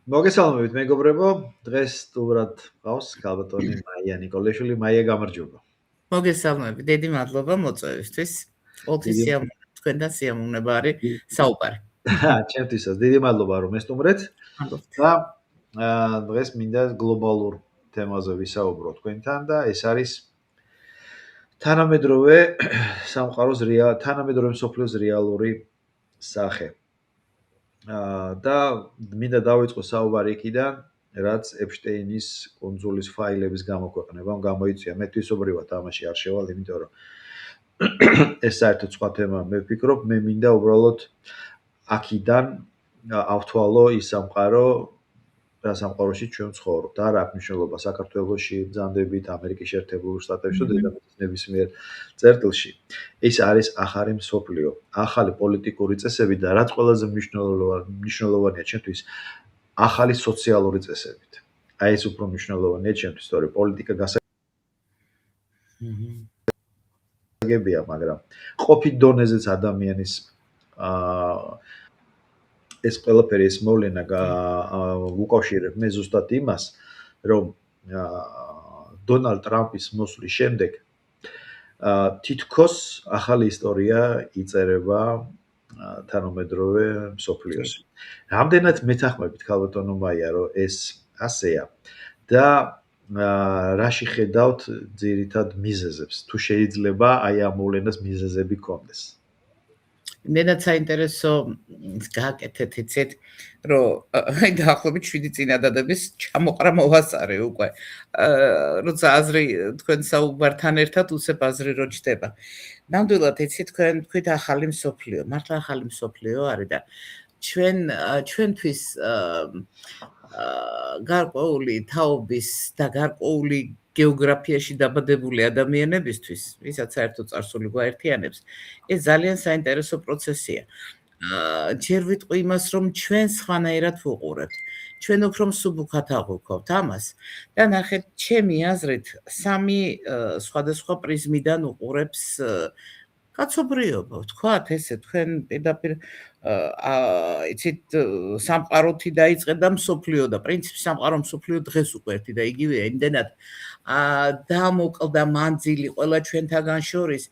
მოგესალმებით მეგობრებო, დღეს სტუმრად გყავს ქალბატონი მაია ნიკოლაშვილი. მაია, გამარჯობა. მოგესალმებით, დიდი მადლობა მოწვევისთვის. ყოველთვის დიდი თქვენთან სიამოვნება არის საუბარი. ჩემთვისაც დიდი მადლობა რომ ესტუმრეთ. მადლობთ. და დღეს მინდა გლობალურ თემაზე ვისაუბრო თქვენთან და ეს არის თანამედროვე სამყაროს თანამედროვე მსოფლიოს რეალური სახე. და მინდა დავიწყო საუბარი იქიდან, რაც ეპშტეინის კუნძულის ფაილების გამოქვეყნებამ გამოიწვია. მე თვისობრივად ამაში არ შევალ, იმიტომ რომ ეს საერთოდ სხვა თემაა. მე ვფიქრობ, მე მინდა უბრალოდ აქიდან ავთვალო ის სამყარო, რა სამყაროში ჩვენ ვცხოვრობთ. არა აქვს მნიშვნელობა საქართველოში ბრძანდებით, ამერიკის შეერთებულ შტატებში და დედამიწის ნებისმიერ წერტილში. ეს არის ახალი მსოფლიო, ახალი პოლიტიკური წესები და რაც ყველაზე მნიშვნელოვანია ჩვენთვის, ახალი სოციალური წესებით. აი ეს უფრო მნიშვნელოვანია ჩვენთვის, თორე პოლიტიკა გასაგებია, მაგრამ ყოფით დონეზეც ადამიანის ეს ყველაფერი ეს მოვლენა უკავშირებ მე ზუსტად იმას, რომ დონალდ ტრამპის მოსვლის შემდეგ თითქოს ახალი ისტორია იწერება თანამედროვე მსოფლიოში. რამდენად მეთანხმებით ქალბატონო მაია, რომ ეს ასეა და რაში ხედავთ ძირითად მიზეზებს, თუ შეიძლება აი ამ მოვლენას მიზეზები გქონდეს. მენაც საინტერესო გააკეთეთ, იცით, რომ აი დაახლოებით 7 წინადადების ჩამოყრა მოვასწარე უკვე. როცა აზრი თქვენ საუბართან ერთად უსებ აზრი რო ჩდება. ნამდვილად იცით, თქვენ თქვით ახალი მსოფლიო, მართლა ახალი მსოფლიო არის და ჩვენთვის გარკვეული თაობის და გარკვეული გეოგრაფიაში დაბადებული ადამიანებისთვის, ვისაც საერთოდ წარსული გვაერთიანებს, ეს ძალიან საინტერესო პროცესია. ჯერ ვიტყვი იმას, რომ ჩვენ სხვანაირად ვუყურებთ. ჩვენ უფრო მსუბუქად აღვიქვავთ ამას და ნახეთ, ჩემი აზრით, სამი სხვადასხვა პრიზმიდან უყურებს კაცობრიობა, ვთქვათ ესე, თქვენ პირდაპირ იცით, სამყაროთი დაიწყე და მსოფლიო და პრინციპი სამყარო მსოფლიო დღეს უკვე ერთი და იგივეა, იმდენად დამოკლდა მანძილი ყველა ჩვენთაგან შორის,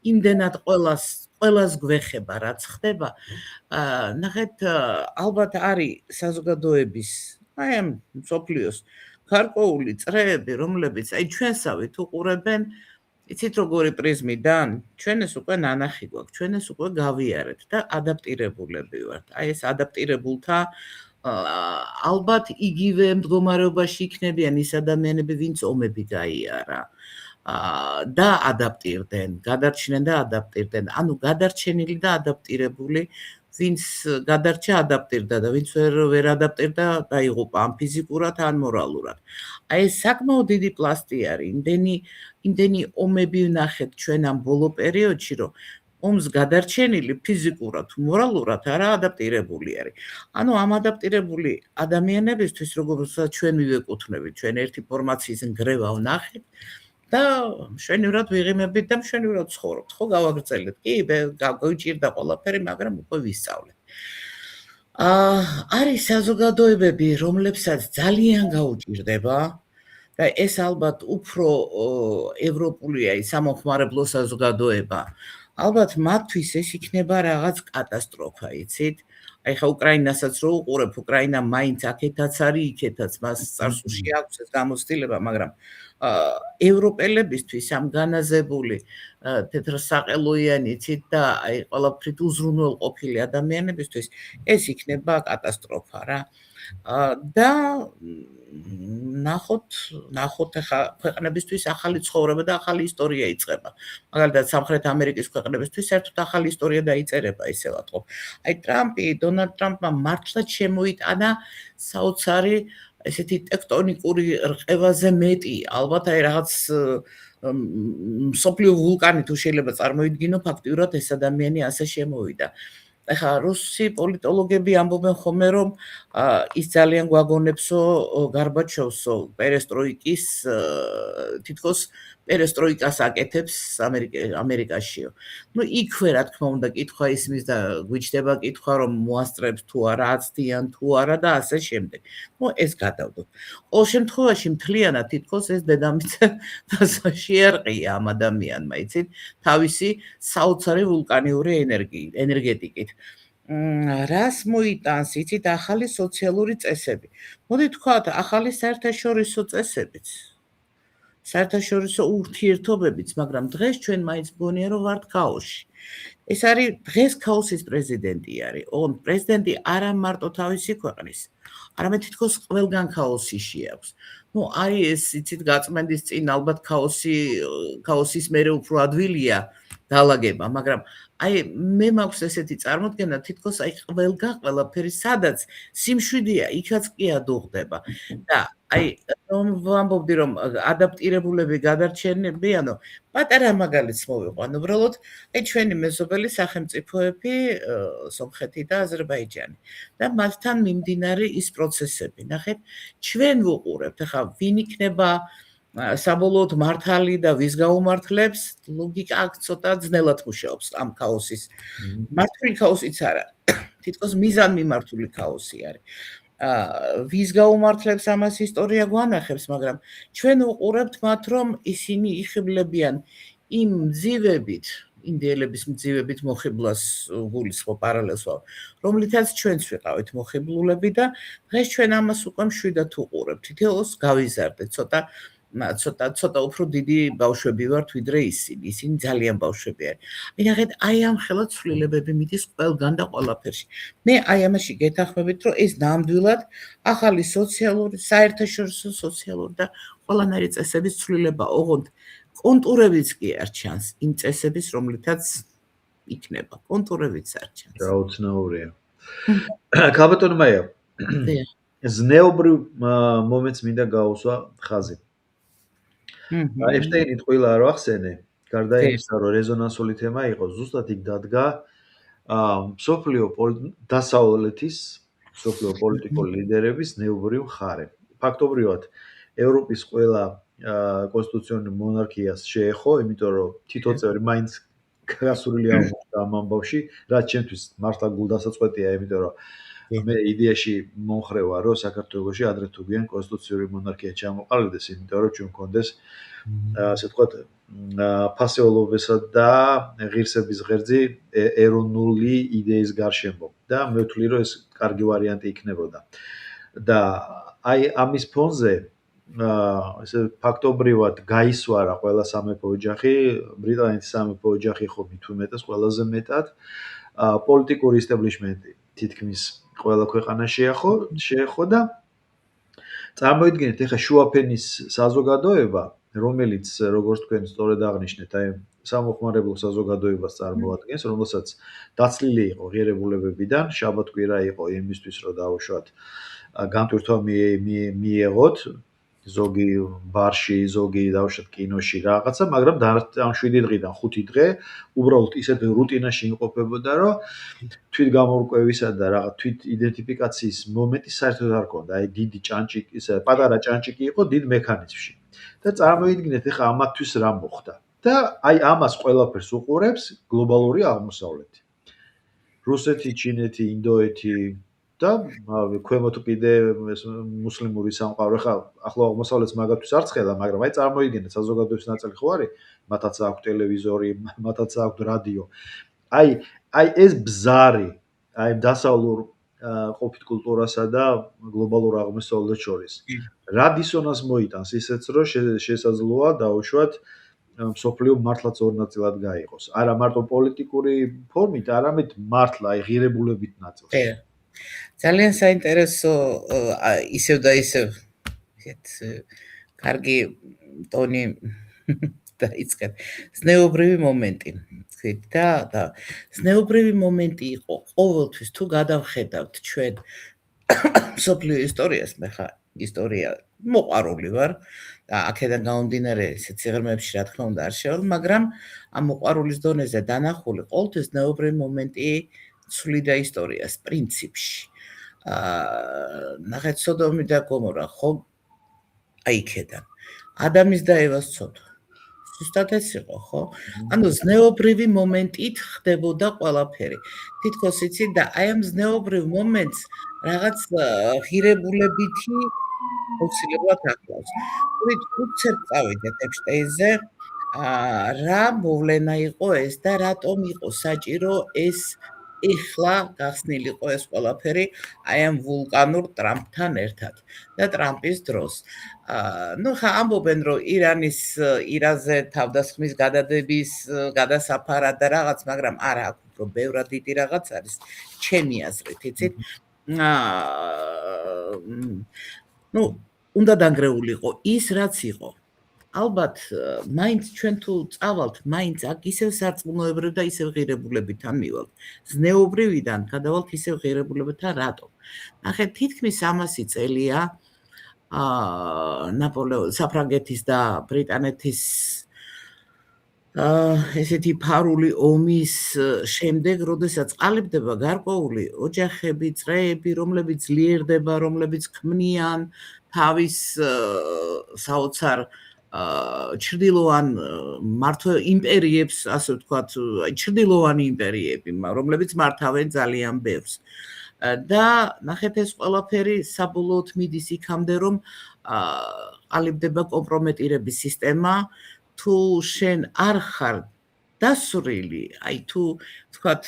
იმდენად ყველას გვეხება, რაც ხდება. ნახეთ, ალბათ არის საზოგადოების, აი ამ მსოფლიოს გარკვეული წრეები, რომლებიც აი ჩვენსავით უყურებენ, იცით როგორი პრიზმიდან? ჩვენ ეს უკვე ნანახი გვაქვს, ჩვენ ეს უკვე გავიარეთ და ადაპტირებულები ვართ. აი ეს ადაპტირებულთა ალბათ იგივე მდგომარეობაში იქნებიან ის ადამიანები, ვინც ომები გაიარა და ადაპტირდნენ, გადარჩნენ და ადაპტირდნენ. ანუ გადარჩენილი და ადაპტირებული, ვინც გადარჩა ადაპტირდა და ვინც ვერ ადაპტირდა, დაიღუპა ან ფიზიკურად, ან მორალურად. აი ეს საკმაოდ დიდი პლასტი არის, იმდენი ომები ვნახეთ ჩვენ ამ ბოლო პერიოდში, რომ ომს გადარჩენილი ფიზიკურად, მორალურად არა ადაპტირებული არის. ანუ ამ ადაპტირებული ადამიანებისთვის, როგორც ჩვენ მივეკუთვნებით, ჩვენ ერთი ფორმაციის ნგრევა ვნახეთ და მშვენივრად ვიღიმებით და მშვენივრად ცხოვრობთ. ხო, გავაგრძელეთ. კი, გავიჭირდა ყველაფერი, მაგრამ უკვე ვისწავლეთ. არის საზოგადოებები, რომლებსაც ძალიან გაუჭირდება და ეს ალბათ უფრო ევროპულია, სამომხმარებლო საზოგადოება. ალბათ მათთვის ეს იქნება რაღაც კატასტროფა, იცით? აი ხა უკრაინასაც რო უყურებ, უკრაინა მაინც აქეთაც არის, იქეთაც, მას წარსულში აქვს ეს გამოცდილება, მაგრამ ევროპელებისთვის ამ განაზებული თეთრსაყელოიანი იცით და აი ყველაფრით უზრუნველყოფილი ადამიანებისთვის ეს იქნება კატასტროფა რა. და ნახოთ ახლა ქვეყნებისთვის ახალი ცხოვრება და ახალი ისტორია იწყება. მაგალითად სამხრეთ ამერიკის ქვეყნებისთვის საერთოდ ახალი ისტორია დაიწერება, ისე ვატყობ. აი დონალდ ტრამპმა მართლაც შემოიტანა საოცარი ესეთი ტექტონიკური რყევაზე მეტი, ალბათ აი რაღაც მსოფლიო ვულკანი თუ შეიძლება წარმოიდგინო, ფაქტიურად ეს ადამიანი ასე შემოვიდა. ახლა რუსი პოლიტოლოგები ამბობენ ხოლმე, რომ ის ძალიან გვაგონებსო გარბაჩოვსო პერესტროიკის თითქოს პერესტროიკას აკეთებს ამერიკაშიო. ნუ იქვე რა თქმა უნდა კითხვა ისმის და გვიჩდება კითხვა რომ მოასწრებს თუ არა აცდიან თუ არა და ასე შემდეგ. ნუ ეს გადავდოთ. ყოველ შემთხვევაში მთლიანად თითქოს ეს დედამიწა შეერყია ამ ადამიანმა, იცით, თავისი საოცარი ვულკანიური ენერგეტიკით. რას მოიტანს, იცით, ახალი სოციალური წესები. მოდი თქვათ, ახალი საერთაშორისო წესებიც. საერთაშორისო ურთიერთობებიც, მაგრამ დღეს ჩვენ მაინც მგონია რომ ვართ ქაოსში. ეს არის დღეს ქაოსის პრეზიდენტი არის. ოღონდ პრეზიდენტი არა მარტო თავისი ქვეყნის, არამედ თითქოს ყველგან ქაოსი შეაქვს. ნუ არის ეს, იცით, გაწმენდის წინ ალბათ ქაოსის მერე უფრო ადვილია დალაგება, მაგრამ აი მე მაქვს ესეთი წარმოდგენა, თითქოს აი ყველაფერი სადაც სიმშვიდეა, იქაც კი ადუღდება და აი რომ ვამბობდი რომ ადაპტირებულები გადარჩენებიანო, პატარა მაგალითს მოვიყვან, უბრალოდ აი ჩვენი მეზობელი სახელმწიფოები, სომხეთი და აზერბაიჯანი და მათთან მიმდინარე ის პროცესები. ნახეთ, ჩვენ ვუყურებთ, ახლა ვინ იქნება საბოლოოდ მართალი და ვის გაუმართლებს, ლოგიკა აქ ცოტა ძნელად მუშაობს ამ ქაოსის. მართული ქაოსიც არა, თითქოს მიზანმიმართული ქაოსი არის. ვის გაუმართლებს ამას ისტორია გვანახებს, მაგრამ ჩვენ ვუყურებთ მათ, რომ ისინი იხიბლებიან იმ მძივებით, ინდიელების მძივებით მოხიბლას გულისხმობ პარალელს, რომლითაც ჩვენც ვიყავით მოხიბლულები და დღეს ჩვენ ამას უკვე მშვიდად ვუყურებთ. თითოეულს გავიზარდეთ, ცოტა უფრო დიდი ბავშვები ვართ ვიდრე ისინი. ისინი ძალიან ბავშვები არის. ნახეთ, აი ამ ხელა ცვლილებები მიდის ყველგან და ყველაფერში. მე აი ამაში გეთანხმებით, რომ ეს ნამდვილად ახალი სოციალური, საერთაშორისო სოციალური და ყველანაირი წესების ცვლილება, ოღონდ კონტურებიც კი არ ჩანს იმ წესების, რომლითაც იქნება. კონტურებიც არ ჩანს. გაუცნაურია. ქალბატონო მაია, ზნეობრივ მომენტს მინდა გაუსვა ხაზი. ეპშტეინი ტყუილა არ ვახსენე, გარდა იმისა, რომ რეზონანსული თემა იყო, ზუსტად იქ დადგა მსოფლიო დასავლეთის მსოფლიო პოლიტიკური ლიდერების ზნეობრივ ხარე. ფაქტობრივად, ევროპის ყველა კონსტიტუციური მონარქიას შეეხო, იმიტომ რომ თითო წევრი მაინც გასურვილი აღმოჩნდა ამ ამბავში, რაც ჩემთვის მართლა გულდასაწყვეტია, იმიტომ რომ მე იდეაში მომხრევა, რომ საქართველოში ადრე თუ გვიან კონსტიტუციური მონარქია ჩამოყალიბდეს, იმიტომ რომ ჩვენ გქონდეს ასე ვთქვათ, ფასეულობისა და ღირსების ღერძი ეროვნული იდეის გარშემო და მე ვთვლი, რომ ეს კარგი ვარიანტი იქნებოდა. და აი ამის ფონზე ესე ფაქტობრივად გაისვარა ყველა სამეფო ოჯახი, ბრიტანეთის სამეფო ოჯახი ხო მით უმეტეს ყველაზე მეტად, პოლიტიკური ისტაბლიშმენტი თითქმის ყველა ქვეყანა შეეხო და წარმოიდგინეთ, ეხლა შუაფენის საზოგადოება, რომელიც როგორც თქვენ სწორედ აღნიშნეთ, აი სამოხმარებლო საზოგადოებას წარმოადგენს, რომელსაც დაცლილი იყო ღირებულებებიდან, შაბათ-კვირა იყო იმისთვის, რომ დაუშვათ განტვირთვა მიეღოთ, ზოგი ბარში, ზოგი დაუშვათ კინოში რაღაცა, მაგრამ ამ 7 დღიდან 5 დღე უბრალოდ ისეთ რუტინაში იმყოფებოდა, რომ თვით გამორკვევისა და რაღაც თვით იდენტიფიკაციის მომენტი საერთოდ არ ჰქონდა. აი დიდი ჭანჭიკი, ისე პატარა ჭანჭიკი იყო დიდ მექანიზმში. და წარმოიდგინეთ, ეხლა ამათთვის რა მოხდა. და აი ამას ყველაფერს უყურებს გლობალური აღმოსავლეთი. რუსეთი, ჩინეთი, ინდოეთი და ქვემოთ კიდე მუსლიმური სამყარო. ეხლა ახლო აღმოსავლეთს მაგათთვის არ ცხელა, მაგრამ აი წარმოიდგინეთ, საზოგადოების ნაწილი ხო არის, მათაც აქვს ტელევიზორი, მათაც აქვს რადიო. აი ეს ბზარი, აი დასავლურ ყოფით კულტურასა და გლობალურ აღმოსავლეთს შორის. რა დისონანს მოიტანს ისეც, რომ შესაძლოა დაუშვათ მსოფლიო მართლაც ორ ნაწილად გაიყოს. არა მარტო პოლიტიკური ფორმით, არამედ მართლა აი ღირებულებით ნაწილს. ძალიან საინტერესო ისევ და ისევ კარგი ტონი დაიწყეთ. ზნეობრივი მომენტი. და ზნეობრივი მომენტი იყო ყოველთვის თუ გადავხედავთ ჩვენ მსოფლიო ისტორიას, მე ხა ისტორია მოყვარული ვარ და აქედან გამომდინარე ესეთ სიღრმეებში რა თქმა უნდა არ შევალ, მაგრამ ამ მოყვარულის დონეზე დანახული ყოველთვის ზნეობრივი მომენტი ცვლიდა ისტორიას პრინციპში. ნახეთ, სოდომი და გომორა ხო აი იქედან ადამიანის და ევას ცოდვა. ზუსტად ეს იყო, ხო? ანუ ზნეობრივი მომენტით ხდებოდა ყველაფერი. თითქოს იცი და აი ამ ზნეობრივ მომენტს რაღაც ღირებულებითი აუცილებლად ახლავს. თუმცა უცებ წავიდეთ ეპშტეინზე, რა მოვლენა იყო ეს და რატომ იყო საჭირო ეს ეხლა გახსნილიყო ეს ყველაფერი აი ამ ვულკანურ ტრამპთან ერთად და ტრამპის დროს. ნუ ხა ამბობენ რომ ირანზე თავდასხმის გადადების გადასაფარად და რაღაც, მაგრამ არა აქ უფრო ბევრად დიდი რაღაც არის ჩემი აზრით, იცით? ნუ უნდა დანგრეულიყო ის რაც იყო. ალბათ მაინც ჩვენ თუ წავალთ, მაინც აქ ისევ სარწმუნოებრივ და ისევ ღირებულებებთან მივალთ. ზნეობრივიდან გადავალთ ისევ ღირებულებებთან რატომ? ნახეთ, თითქმის 300 წელია საფრანგეთის და ბრიტანეთის ესეთი ფარული ომის შემდეგ, როდესაც ყალიბდება გარკვეული ოჯახები, წრეები, რომლებიც ძლიერდება, რომლებიც ქმნიან თავის საოცარ ჩრდილოვან იმპერიებს, ასე ვთქვათ, ჩრდილოვანი იმპერიები, რომლებიც მართავენ ძალიან ბევრს. და ნახეთ, ეს ყველაფერი საბოლოოდ მიდის იქამდე, რომ ყალიბდება კომპრომეტირების სისტემა, თუ შენ არ ხარ დასრული, აი თუ ვთქვათ,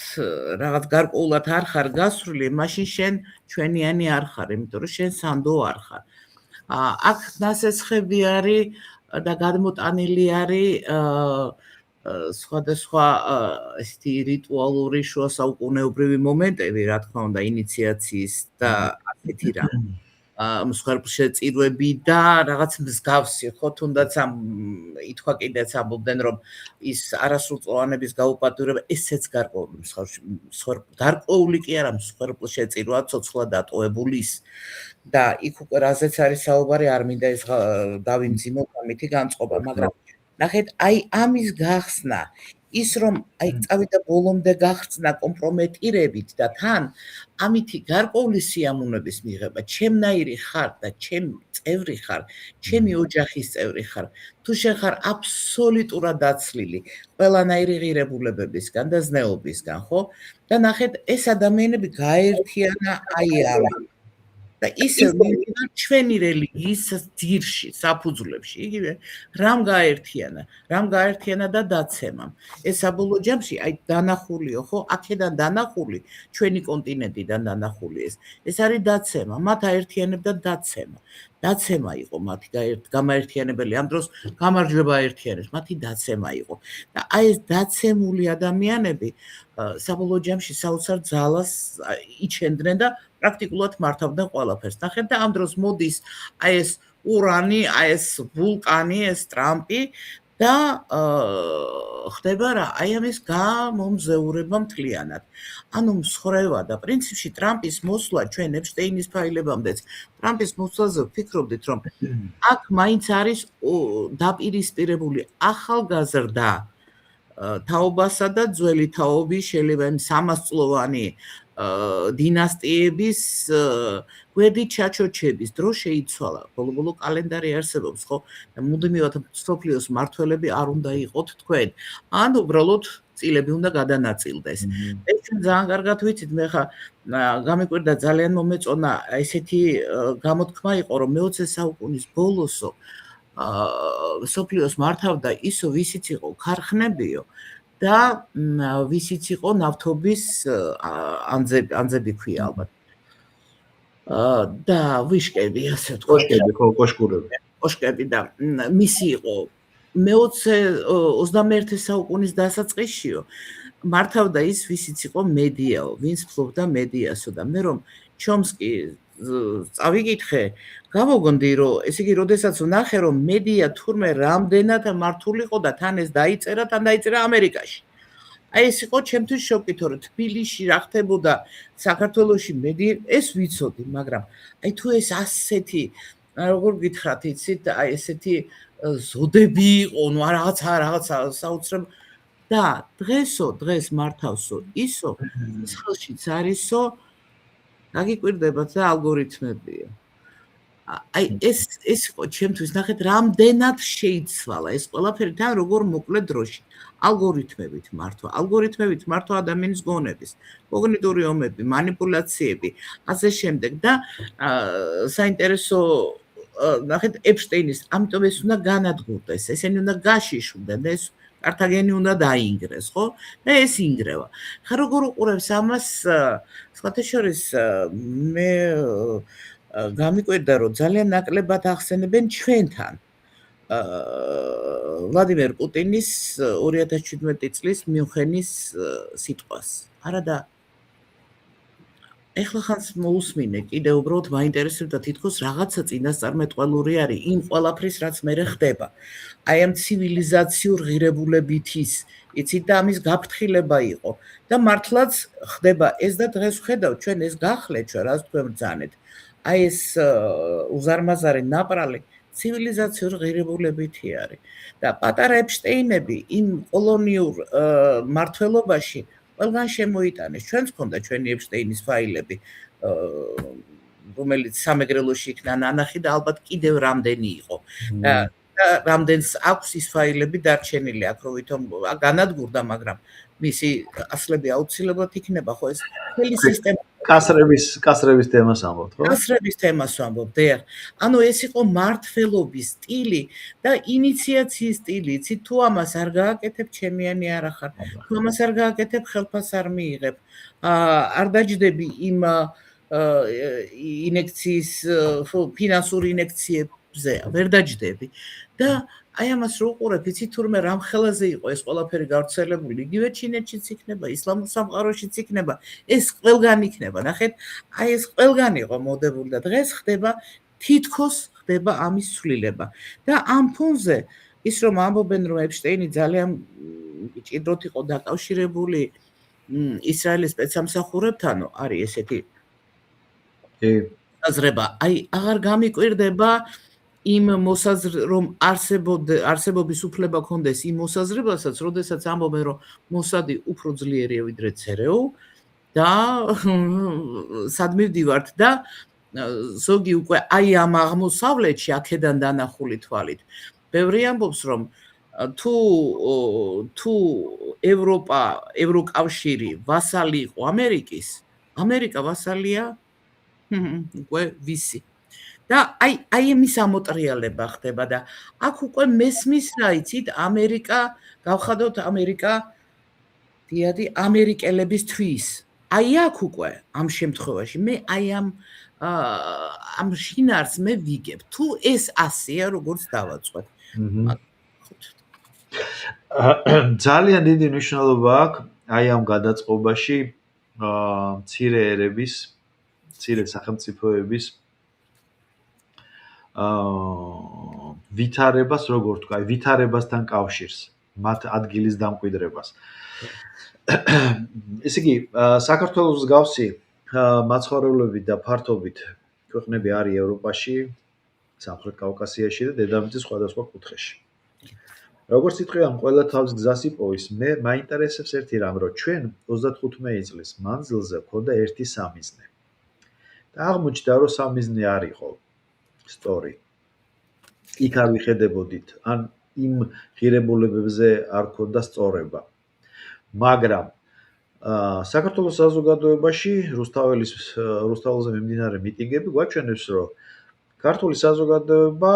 რაღაც გარკვეულად არ ხარ გასრული, მაშინ შენ ჩვენიანი არ ხარ, იმიტომ რომ შენ სანდო არ ხარ. აქ ნასესხები არის და გადმოტანილი არის სხვადასხვა ესეთი რიტუალური შუასაუკუნეობრივი მომენტები, რა თქმა უნდა, ინიციაციის და ასეთი რა. მსხვერპლშეწირვები და რაღაც მსგავსი, ხო, თუნდაც ითქვა კიდეც ამბობდნენ, რომ ის არასრულწლოვანების გაუპატიურება ესეც გარკვეული კი არა, მსხვერპლშეწირვა, ცოცხლად დატოვებულის და იქ უკვე რაზეც არის საუბარი, არ მინდა ეს დავიმძიმოთ ამითი განწყობა, მაგრამ ნახეთ, აი ამის გახსნა, ის რომ აი წავიდა ბოლომდე გახსნა კომპრომეტირებით და თან ამითი გარკვეული სიამოვნების მიღება, ჩემნაირი ხარ და ჩემი წევრი ხარ, ჩემი ოჯახის წევრი ხარ, თუ შენ ხარ აბსოლუტურად დაცლილი ყველანაირი ღირებულებებისგან და ზნეობისგან, ხო? და ნახეთ, ეს ადამიანები გაერთიანა აი ამით. და ისევ მივიდა ჩვენი რელიგიის ძირში, საფუძვლებში, იგივე რამ გაერთიანა და დაცემამ. ეს საბოლოო ჯამში აი დანახულიო, ხო? აქედან დანახული, ჩვენი კონტინენტიდან დანახული ეს არის დაცემა, მათ აერთიანებდა დაცემა. დაცემა იყო მათი გამაერთიანებელი, ამ დროს გამარჯვება აერთიანებს, მათი დაცემა იყო. და აი ეს დაცემული ადამიანები საბოლოო ჯამში საოცარ ძალას იჩენდნენ და პრაქტიკულად მართავდნენ ყველაფერს. ნახეთ და ამ დროს მოდის აი ეს ურანი, აი ეს ვულკანი, ეს ტრამპი და ხდება რა? აი ამის გამომზეურება მთლიანად. ანუ მსხრევა და პრინციპში ტრამპის მოსვლა ჩვენ ეპშტეინის ფაილებამდეც ტრამპის მოსვლაზე ვფიქრობდით, რომ აქ მაინც არის დაპირისპირებული ახალგაზრდა თაობასა და ძველი თაობის შეიძლება 300 წლოვანი დინასტიების გვერდით ჩაჩოჩების დრო შეიცვალა. ბოლო-ბოლო კალენდარი არსებობს, ხო? და მუდმივად მსოფლიოს მმართველები არ უნდა იყოთ თქვენ. ან უბრალოდ წილები უნდა გადანაწილდეს. ეს ძალიან კარგად ვიცით, მე ხა გამიკვირდა ძალიან მომეწონა ესეთი გამოთქმა იყო, რომ მე-20 საუკუნის ბოლოსო მსოფლიოს მართავდა ისო, ვისიც იყო ქარხნებიო და ვისიც იყო ნავთობის ანძები ქვია ალბათ. და ვიშკები, ასე ვთქვათ. კოშკები, ხო, კოშკურები. კოშკები და მისი იყო მე-21 საუკუნის დასაწყისშიო. მართავდა ის, ვისიც იყო მედიაო, ვინც ფლობდა მედიასო და მე რომ ჩომსკი წავიკითხე, გამოგონდი, რომ ესე იგი, როდესაც ვნახე, რომ მედია თურმე რამდენად მართულიყო და თან ეს დაიწერა ამერიკაში. აი ეს იყო ჩემთვის შოკითო, რომ თბილისში რა ხდებოდა საქართველოში მედია, ეს ვიცოდი, მაგრამ აი თუ ეს ასეთი, როგორ გითხრათ, იცით, აი ესეთი ზოდები იყო, ნუ რაღაცა საოცრად და დღეს მართავსო ისო, ის ხელშიც არისო, გაგიკვირდებათ და ალგორითმებია. აი ეს იყო ჩემთვის ნახეთ რამდენად შეიცვალა ეს ყველაფერი თან როგორ მოკლე დროში ალგორითმებით მართვა ადამიანის გონების კოგნიტური ომები манипуляციები ასე შემდეგ და საინტერესო ნახეთ ეპშტეინის ამიტომ ეს უნდა განადგურდეს ესენი უნდა გაშიშვლდნენ ეს კართაგენი უნდა დაინგრეს ხო და ეს ინგრევა ხა როგორ უყურებს ამას სხვათა შორის მე გამიკვირდა რომ ძალიან ნაკლებად ახსენებენ ჩვენთან ვლადიმერ პუტინის 2017 წლის მიუნხენის სიტყვას არადა ეხლა ხანს მოусმინე კიდე უბრალოდ მაინტერესებდა თითქოს რაღაცა წინასწარმეტყველური არის იმ ყველაფრის რაც მერე ხდება აი ამ ცივილიზაციურ ღირებულებითის იცით და ამის გაფრთხილება იყო და მართლაც ხდება ეს და დღეს ვხედავ ჩვენ ეს გახლეთ ჩვენ რას თქვენ აი ეს უზარმაზარი ნაპრალი ცივილიზაციურ ღირებულებითი არის და პატარა ეპშტეინები იმ კოლონიურ მართლობაში ყველგან შემოიტანეს ჩვენც ქონდა ჩვენი ეპშტეინის ფაილები რომელიც სამეგრელოში იქნა ნანახი და ალბათ კიდევ რამდენი იყო და რამდენს აქვს ის ფაილები დარჩენილი აქ რომ ვითომ განადგურდა მაგრამ მისი ასლები აუცილებლად იქნება ხო ეს მთელი სისტემა კასრების თემას ამბობთ, ხო? კასრების თემას ვამბობ, დიახ. ანუ ეს იყო მართლობის სტილი და ინიციაციის სტილი. იცით, თუ ამას არ გააკეთებ, ჩემიანი არ ახარ. თუ ამას არ გააკეთებ, ხელფას არ მიიღებ. არ დაჯდები იმ ინექციის ფინანსური ინექციებზე, ვერ დაჯდები. და აი ამას რო უყურებ, იცით თურმე რამ ხელაზე იყო ეს ყველაფერი გავრცელებული, იგივე ჩინეთშიც იქნება, ისლამურ სამყაროშიც იქნება, ეს ყველგან იქნება. ნახეთ, აი ეს ყველგან იყო მოდებული და დღეს ხდება თითქოს ხდება ამის ცვლილება. და ამ ფონზე ის რომ ამბობენ რომ ეპშტეინი ძალიან ჭიდროდ იყო დაკავშირებული ისრაელის სპეცსამსახურებთანო, არის ესეთი აზრება. აი აღარ გამიკვირდება იმ რომ არსებობის უფლება ქონდეს იმ მოსაზრებასაც, როდესაც ამბობენ რომ მოსადი უფრო ძლიერია ვიდრე ЦРУ და სად მივდივართ და ზოგი უკვე აი ამ აღმოსავლეთში აქედან დანახული თვალით. ბევრი ამბობს რომ თუ ევროკავშირი ვასალი იყო ამერიკის, ამერიკა ვასალია უკვე ვისი. და აი იმის ამოტრიალება ხდება და აქ უკვე მესმის რა იცით ამერიკა გავხადოთ ამერიკა დიადი ამერიკელების თვის აი აქ უკვე ამ შემთხვევაში მე აი ამ შინაარს მე ვიგებ თუ ეს ასეა როგორც დავაწყოთ ძალიან დიდი მნიშვნელობა აქვს აი ამ გადაწყობაში მცირე ერების მცირე სახელმწიფოების ვითარებას როგორ თქვა, აი ვითარებასთან კავშირს, მათ ადგილის დამკვიდრებას. ესე იგი, საქართველოს გავსი მაცხოვრებლები და ფართობით ქვეყნები არის ევროპაში, სამხრეთ კავკასიაში და დედამიწის სხვადასხვა კუთხეში. როგორც იტყვი ამ ყველა თავს გზას იპოვის, მე მაინტერესებს ერთი რამ, რომ ჩვენ 35 წლის მანძილზე გვქონდა ერთი სამიზნე. და აღმოჩნდა, რომ სამიზნე არ იყო story. იქ არ ვიხედებოდით, ან იმ ღირებულებებზე არ ქონდა სწორება. მაგრამ საქართველოს საზოგადოებაში რუსთაველზე მიმდინარე მიტინგები გვაჩვენებს, რომ ქართული საზოგადოება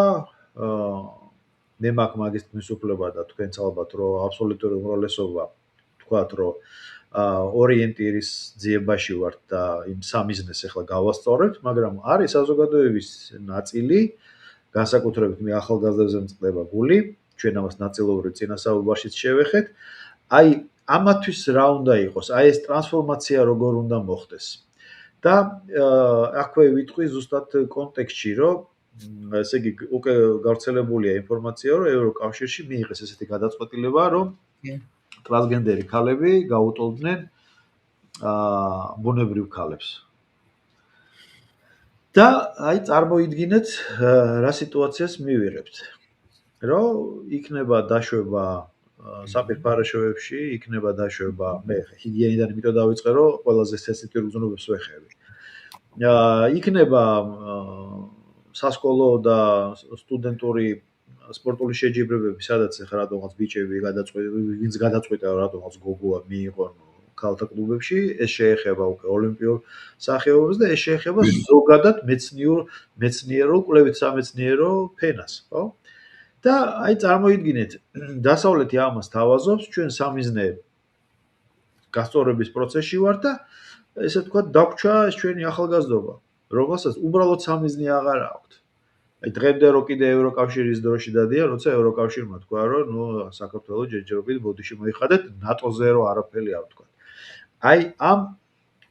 მე მაქვს მაგის თვისუფლება და თქვენც ალბათ რომ აბსოლუტური უმრავლესობა თქვათ რომ ორიენტირის ძიებაში ვართ და იმ სამიზნეს ახლა გავასწორებთ, მაგრამ არის საზოგადოების ნაწილი, განსაკუთრებით მე ახალგაზრდებზე მწყდება გული, ჩვენ ამას ნაწილობრივ წინასაუბარშიც შევეხეთ. აი ამათვის რა უნდა იყოს? აი ეს ტრანსფორმაცია როგორ უნდა მოხდეს? და აქვე ვიტყვი ზუსტად კონტექსტში, რომ ესე იგი უკვე გავრცელებულია ინფორმაცია, რომ ევროკავშირში მიიღეს ესეთი გადაწყვეტილება, რომ ტრანსგენდერი ქალები გაუტოლდნენ ბუნებრივ ქალებს. და აი წარმოიდგინეთ რა სიტუაციას მივიღებთ. რომ იქნება დაშვება საპირფარეშოებში, იქნება დაშვება მე ჰიგიენიდან იმიტომ დავიწყე, რომ ყველაზე სენსიტიურ გზნობებს ვეხები. იქნება სასკოლო და სტუდენტური სპორტული შეჯიბრებები, სადაც ახლა რატომაც ბიჭები ვინც გადაწყვიტა რატომაც გოგოა მიიღონ ქალთა კლუბებში, ეს შეეხება უკვე ოლიმპიურ სახეობებს და ეს შეეხება ზოგადად მეცნიერულ კვლევით სამეცნიერო ფენას, ხო? და აი წარმოიდგინეთ, დასავლეთი ამას თავაზობს, ჩვენ სამიზნე გასწორების პროცესში ვართ და ესე ვთქვათ, დაგვჭა ეს ჩვენი ახალგაზრდობა, რომელსაც უბრალოდ სამიზნე აღარ აქვთ. აი დღემდე რო კიდე ევროკავშირის დროში დადიან, როცა ევროკავშირმა თქვა, რომ ნუ საქართველოს ჯერჯერობით ბოდიში მოიხადეთ, ნატოზე რო არაფერი არ ვთქვა. აი ამ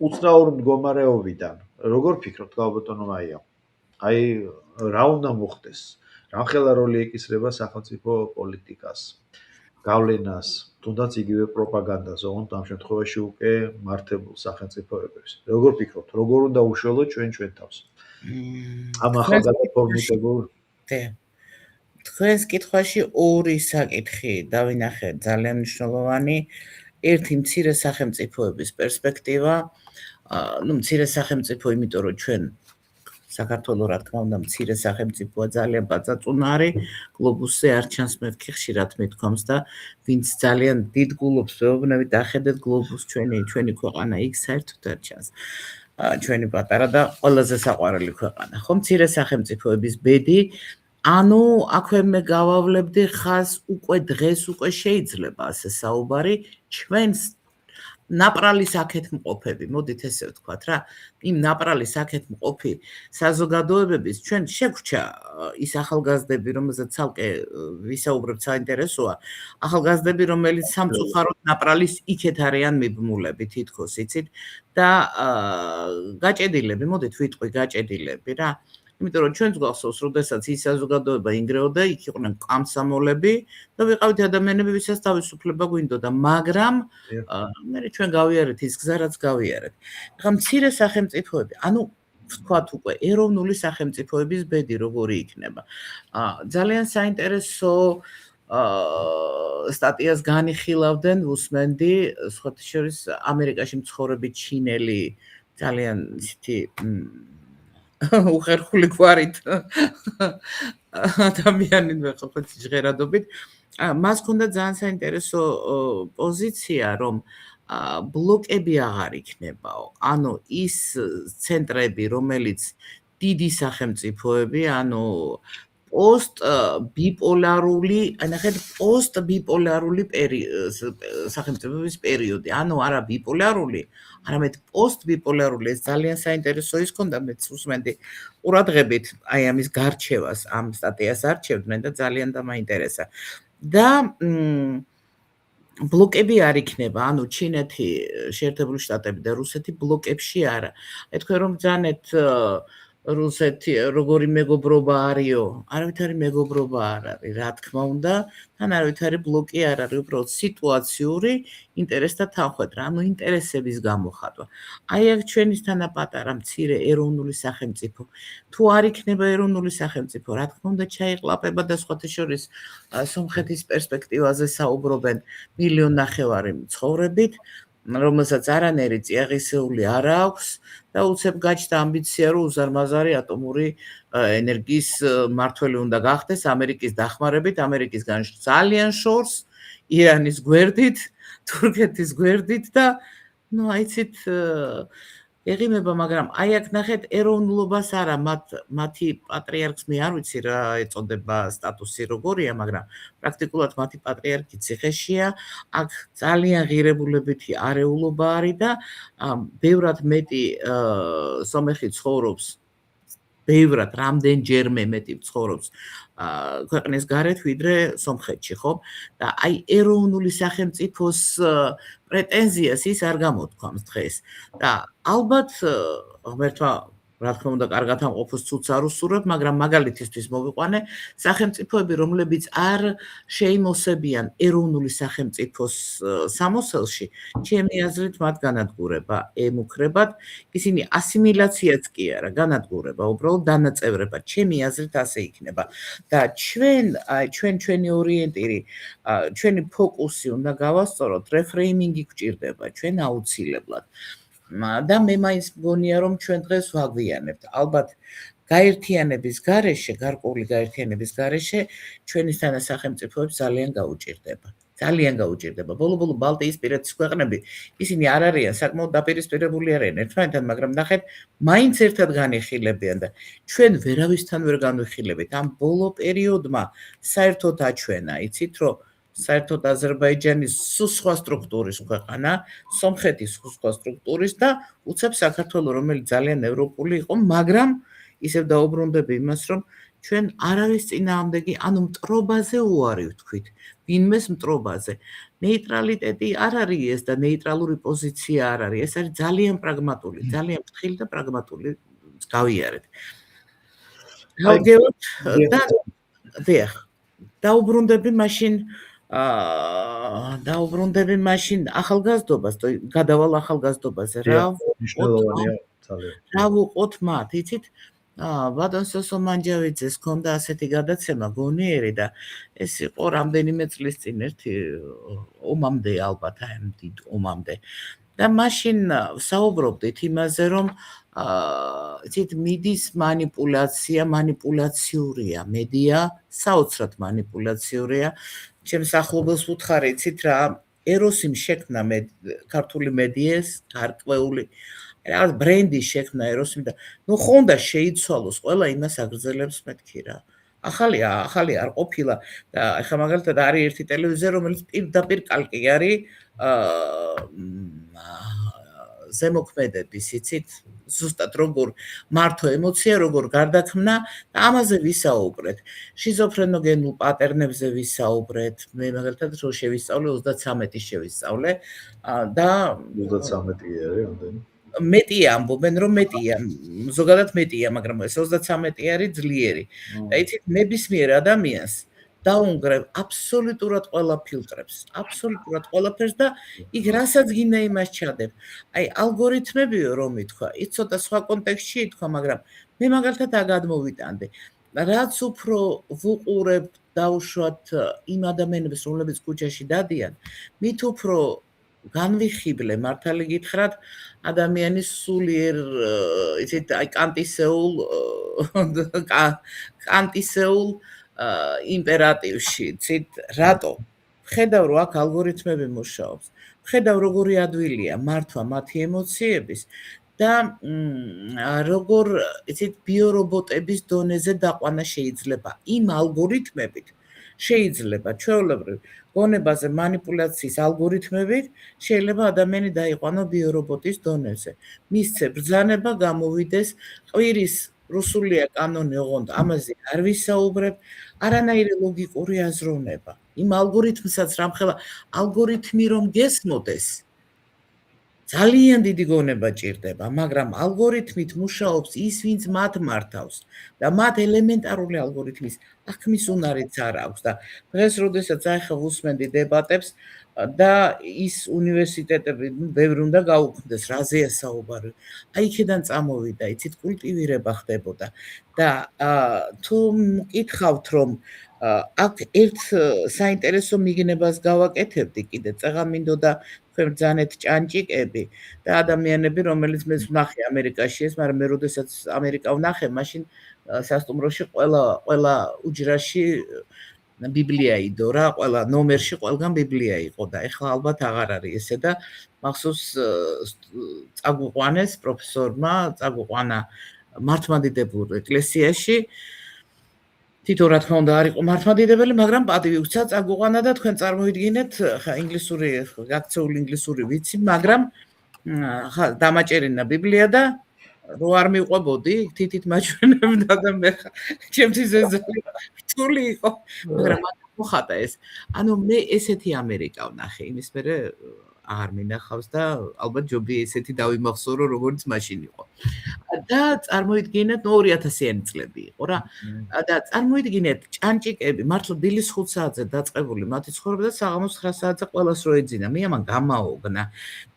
უცნაურ მდგომარეობიდან, როგორ ფიქრობთ, გალბატონო მაია? აი რა უნდა მოხდეს? რამხელა როლი ეკისრება სახელმწიფო პოლიტიკას, გავლენას, თუნდაც იგივე პროპაგანდას, ოღონდ ამ შემთხვევაში უკვე მართებულ სახელმწიფოებებს. როგორ ფიქრობთ, როგორ უნდა უშველოთ ჩვენ თავს? ამ ახალგაზრდობებულ თქვენს კითხვაში ორი საკითხი დავინახეთ ძალიან მნიშვნელოვანი. ერთი მცირე სახელმწიფოების პერსპექტივა, მცირე სახელმწიფო, იმიტომ რომ ჩვენ საქართველოს რა თქმა უნდა მცირე სახელმწიფოა, ძალიან პაწაწუნარი, გლობუსზე არ ჩანს მეთქი ხშირად მithkoms და ვინც ძალიან დიდ გულობს ვეუბნებით დახედეთ გლობუსს ჩვენი ქვეყანა იქ საერთოდ არ ჩანს. ჩვენი პატარა და ყველაზე საყვარელი ქვეყანა. ხო, მცირე სახელმწიფოების ბედი, ანუ აქვე მე გავავლებდი ხაზ უკვე დღეს უკვე შეიძლება ასე საუბარი ჩვენს ნაპრალის აქეთ მყოფები, მოდით ესე ვთქვათ რა, იმ ნაპრალის აქეთ მყოფი საზოგადოებების ჩვენ შეგვრჩა ის ახალგაზრდები, რომელზეც ცალკე ვისაუბრებთ საინტერესოა, ახალგაზრდები, რომელიც სამწუხაროდ ნაპრალის იქეთ არიან მიბმულები თითქოს, იცით და გაჭედილები, მოდით ვიტყვი გაჭედილები რა. იმიტომ რომ ჩვენს გვახსოვს, როდესაც ის საზოგადოება ინგრეოდა, იქ იყვნენ კამსამოლები და ვიყავით ადამიანები, ვისაც თავისუფლება გვინდოდა, მაგრამ მე ჩვენ გავიარეთ ის გზა, რაც გავიარეთ. ახლა მცირე სახელმწიფოები, ანუ ვთქვათ უკვე ეროვნული სახელმწიფოების ბედი როგორი იქნება. ძალიან საინტერესო სტატიას განიხილავდნენ უსმენდი, სხვათა შორის ამერიკაში მცხოვრები ჩინელი ძალიან ისეთი უხერხული გვარით ადამიანი ვეღარ ჟღერადობით. მას ჰქონდა ძალიან საინტერესო პოზიცია, რომ ბლოკები აღარ იქნებაო. ანუ ის ცენტრები, რომელიც დიდი სახელმწიფოები, ანუ პოსტბიპოლარული, ნახეთ, პოსტბიპოლარული სახელმწიფოების პერიოდი, ანუ არა ბიპოლარული, არამედ პოსტბიპოლარული, ეს ძალიან საინტერესო ის ქონდა, მეც უსმენდი ყურადღებით, აი ამის გარჩევას, ამ სტატიას არჩევდნენ და ძალიან დამაინტერესა. და ბლოკები არ იქნება, ანუ ჩინეთი, შეერთებული შტატები და რუსეთი ბლოკებში არა. ეთქვენ რომ ბრძანეთ რუსეთი როგორი მეგობრობა არისო, არავითარი მეგობრობა არ არის, რა თქმა უნდა, თან არავითარი ბლოკი არ არის, უბრალოდ სიტუაციური ინტერესთა თანხმდეტა, ანუ ინტერესების გამოხატვა. აი აქ ჩვენისთანა პატარა მცირე ეროვნული სახელმწიფო, თუ არ იქნება ეროვნული სახელმწიფო, რა თქმა უნდა, ჩაიყლაპება და სხვათა შორის სომხეთის პერსპექტივაზე საუბრობენ 1,5 მილიონი მცხოვრებით, რომელსაც არანაირი წიაღისეული არ აქვს და უცებ გაჩნდა ამბიცია, რომ უზარმაზარი ატომური ენერგიის მმართველი უნდა გახდეს ამერიკის დახმარებით, ამერიკისგან ძალიან შორს, ირანის გვერდით, თურქეთის გვერდით და ნუ აიცით ეღიმება, მაგრამ აი აქ ნახეთ ეროვნულობას არა, მათი პატრიარქს მე არ ვიცი რა ეწოდება სტატუსი როგორია, მაგრამ პრაქტიკულად მათი პატრიარქი ციხეშია, აქ ძალიან ღირებულებითი არეულობა არის და ბევრად მეტი სომეხი ცხოვრობს, ბევრად რამდენჯერმე მეტი ცხოვრობს ქვეყნის გარეთ ვიდრე სომხეთში, ხო? და აი ეროვნული სახელმწიფოს პრეტენზიას ის არ გამოთქვამს დღეს. და ალბათ ღმერთმა რა თქმა უნდა კარგად ამყოფოს ცუდს არ უსურვებ, მაგრამ მაგალითისთვის მოვიყვანე სახელმწიფოები, რომლებიც არ შეიმოსებიან ეროვნული სახელმწიფოს სამოსელში, ჩემი აზრით მათ განადგურება ემუქრებათ, ისინი ასიმილაციაც კი არა, განადგურება, უბრალოდ დანაწევრება, ჩემი აზრით ასე იქნება. და ჩვენი ორიენტირი, ჩვენი ფოკუსი უნდა გავასწოროთ, რეფრეიმინგი გვჭირდება ჩვენ აუცილებლად. და მე მაინც მგონია, რომ ჩვენ დღეს ვაგვიანებთ. ალბათ გაერთიანების გარეშე, გარკვეული გაერთიანების გარეშე ჩვენი სახელმწიფოებს ძალიან გაუჭირდება. ძალიან გაუჭირდება. ბოლო-ბოლო ბალტიისპირეთის ქვეყნები ისინი არ არიან საკმაოდ დაპირისპირებული არიან ერთმანეთთან, მაგრამ ნახეთ, მაინც ერთად განიხილებიან და ჩვენ ვერავისთან ვერ განვიხილებით. ამ ბოლო პერიოდმა საერთოდ აჩვენა, იცით, რომ საერთოდ აზერბაიჯანი სხვა სტრუქტურის ქვეყანა, სომხეთის სხვა სტრუქტურის და უცებ საქართველო, რომელიც ძალიან ევროპული იყო, მაგრამ ისევ დაუბრუნდები იმას, რომ ჩვენ არავის წინააღმდეგი, ანუ მტრობაზე უარი ვთქვით, ვინმეს მტრობაზე. ნეიტრალიტეტი არ არის ეს და ნეიტრალური პოზიცია არ არის. ეს არის ძალიან პრაგმატული, ძალიან ფრთხილი და პრაგმატული გავიარეთ. გავგებთ და დიახ. დაუბრუნდები მაშინ ახალგაზრდობას, გადავალ ახალგაზრდობაზე. რა ვუყოთ მათ, იცით? ბატონ სოსო მანჯავიძეს ჰქონდა ასეთი გადაცემა გონიერი და ეს იყო რამდენიმე წლის წინ ერთი ომამდე ალბათ ამ დიდ ომამდე და მაშინ საუბრობდით იმაზე რომ იცით მიდის მანიპულაციურია მედია საოცრად მანიპულაციურია ჩემს ახლობელს ვუთხარი იცით რა ეროსიმ შექმნა ქართული მედიას გარკვეული რაღაც ბრენდი შექმნა ეროსიმ და ნუ ხონდა შეიცვალოს ყველა იმას აგრძელებს მეთქი რა ახალი არ ყოფილა და ახლა მაგალითად არის ერთი ტელევიზია რომელიც პირდაპირ კალკი არის ზემოქმედების იცით ზუსტად როგორ მართო ემოცია როგორ გარდაქმნა და ამაზე ვისაუბრეთ შიზოფრენოგენულ პატერნებზე ვისაუბრეთ მე მაგალითად რო შევისწავლე 33-ის შევისწავლე და 33-ი არის რამდენი მეტია ამბობენ რომ მეტია ზოგადად მეტია მაგრამ ეს 33 არის ძლიერი და იცით ნებისმიერ ადამიანს დაუნგრევ აბსოლუტურად ყველა ფილტრებს აბსოლუტურად ყველაფერს და იქ რასაც გინდა იმას ჩადებ აი ალგორითმებიო რომ ითქვა ის ცოტა სხვა კონტექსტში ითქვა მაგრამ მე მაგალითად აგადმოვიტანდი რაც უფრო ვუყურებ დაუშვათ იმ ადამიანებს რომლებიც ქუჩაში დადიან მით უფრო განვიხიბლე მართალი გითხრათ ადამიანის სულიერ იცით აი კანტისეულ იმპერატივში იცით რატო ხედავ რომ აქ ალგორითმები მუშაობს ხედავ როგორი ადვილია მართვა მათი ემოციების და როგორ იცით ბიორობოტების დონეზე დაყვანა შეიძლება იმ ალგორითმებით შეიძლება ჩვეულებრივ გონებაზე მანიპულაციის ალგორითმებით შეიძლება ადამიანი დაიყვანო ბიორობოტის დონეზე მისცე ბრძანება გამოვიდეს ყვირის რუსულია კანონი ოღონდ ამაზე არ ვისაუბრებ არანაირი ლოგიკური აზროვნება იმ ალგორითმსაც რამხელა ალგორითმი რომ გესმოდეს ძალიან დიდი გონება ჭირდება მაგრამ ალგორითმით მუშაობს ის ვინც მათ მართავს და მათ ელემენტარული ალგორითმის აღქმის უნარიც არ აქვს და დღეს როდესაც ახლა ვუსმენდი დებატებს და ის უნივერსიტეტები ბევრი უნდა გაუქმდეს რაზეა საუბარი აი იქიდან წამოვიდა იცით კულტივირება ხდებოდა და თუ მკითხავთ რომ აქ ერთ საინტერესო მიგნებას გავაკეთებდი კიდე წაღა მინდოდა თქვენ ბრძანეთ ჭანჭიკები და ადამიანები რომელიც მე ვნახე ამერიკაში ეს მაგრამ მე როდესაც ამერიკა ვნახე მაშინ სასტუმროში ყველა უჯრაში ბიბლია იდო რა ყველა ნომერში ყველგან ბიბლია იყო და ეხლა ალბათ აღარ არის ესე და მახსოვს წაგუყვანეს პროფესორმა წაგუყვანა მართლმადიდებულ ეკლესიაში თითო რა თქმა უნდა არ იყო მართლმადიდებელი მაგრამ პატივი უცა წაგუყვანა და თქვენ წარმოიდგინეთ ხა ინგლისური გაქცეული ინგლისური ვიცი მაგრამ დამაჭერინა ბიბლია და რო არ მიყვებოდი თითით მაჩვენებდა და მე ჩემთვის ეს რთული იყო მაგრამ მოხატა ეს ანუ მე ესეთი ამერიკა ვნახე იმის მერე აღარ მინახავს და ალბათ ჯობია ესეთი დავიმახსოვრო როგორც მაშინ იყო და წარმოიდგინეთ 2000-იანი წლები იყო რა და წარმოიდგინეთ ჭანჭიკები მართლა დილის 5 საათზე დაწყებული მათი ცხოვრება და საღამოს 9 საათზე ყველას რო ეძინა მე ამან გამაოგნა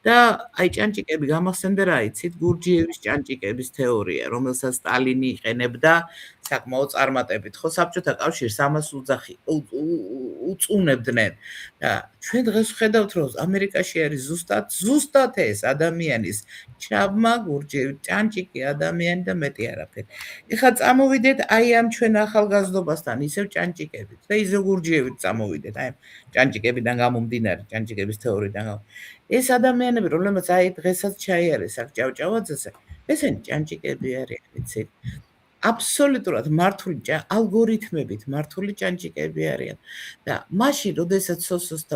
და აი ჭანჭიკები გამახსენდა რა იცით გურჯიევის ჭანჭიკების თეორია რომელსაც სტალინი იყენებდა საკმაოდ წარმატებით, ხო, საბჭოთა კავშირს ამას უწუნებდნენ და ჩვენ დღეს ვხედავთ, რომ ამერიკაში არის ზუსტად ეს ადამიანის ჩაბმა, გურჯი, ჭანჭიკი ადამიანი და მეტი არაფერი. ეხლა წამოვიდეთ აი ამ ჩვენ ახალგაზრდობასთან ისევ ჭანჭიკებით და ისევ გურჯიებით წამოვიდეთ, აი ჭანჭიკებიდან გამომდინარე, ჭანჭიკების თეორიიდან. ეს ადამიანები, რომლებიც აი დღესაც ჩაიარეს აქ ჭავჭავაძეზე, ესენი ჭანჭიკები არიან, იცით? აბსოლუტურად მართული ალგორითმებით მართული ჭანჭიკები არიან და მაშინ, როდესაც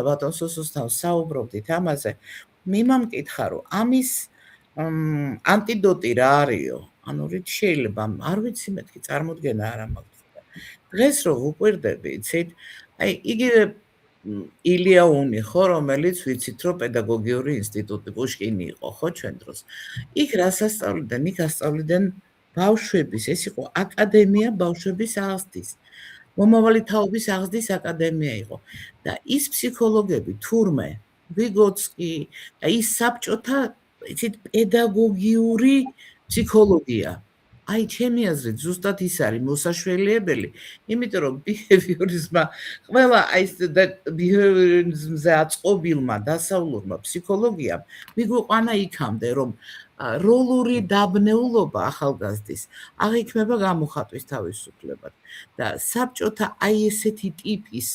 ბატონ სოსოსთან საუბრობდით ამაზე, მიმამკითხა, რომ ამის ანტიდოტი რა არისო? ანუ რით შეიძლება, არ ვიცი მეთქი წარმოდგენა არ მაქვს. დღეს რო ვუკვირდები, იცით? აი იგივე ილია უნი ხო, რომელიც ვიცით, რომ პედაგოგიური ინსტიტუტი პუშკინი იყო, ხო, ჩვენ დროს. იქ რას ასწავლდნენ? იქ ასწავლდნენ ბავშვების, ეს იყო აკადემია ბავშვების აღზრდის. მომავალი თაობის აღზრდის აკადემია იყო. და ის ფსიქოლოგები, თურმე, ვიგოცკი და ის საბჭოთა, იცით, პედაგოგიური ფსიქოლოგია. აი, ჩემი აზრით, ზუსტად ის არის მოსაშველიებელი, იმიტომ რომ ბიჰევიორიზმმა, ყველა აი ეს ბიჰევიორიზმზე აწყობილმა დასავლურმა ფსიქოლოგიამ მიგვიყვანა იქამდე, რომ როლური დაბნეულობა ახალგაზრდის აღიქმება გამოხატვის თავისუფლებად და საბჭოთა აი ესეთი ტიპის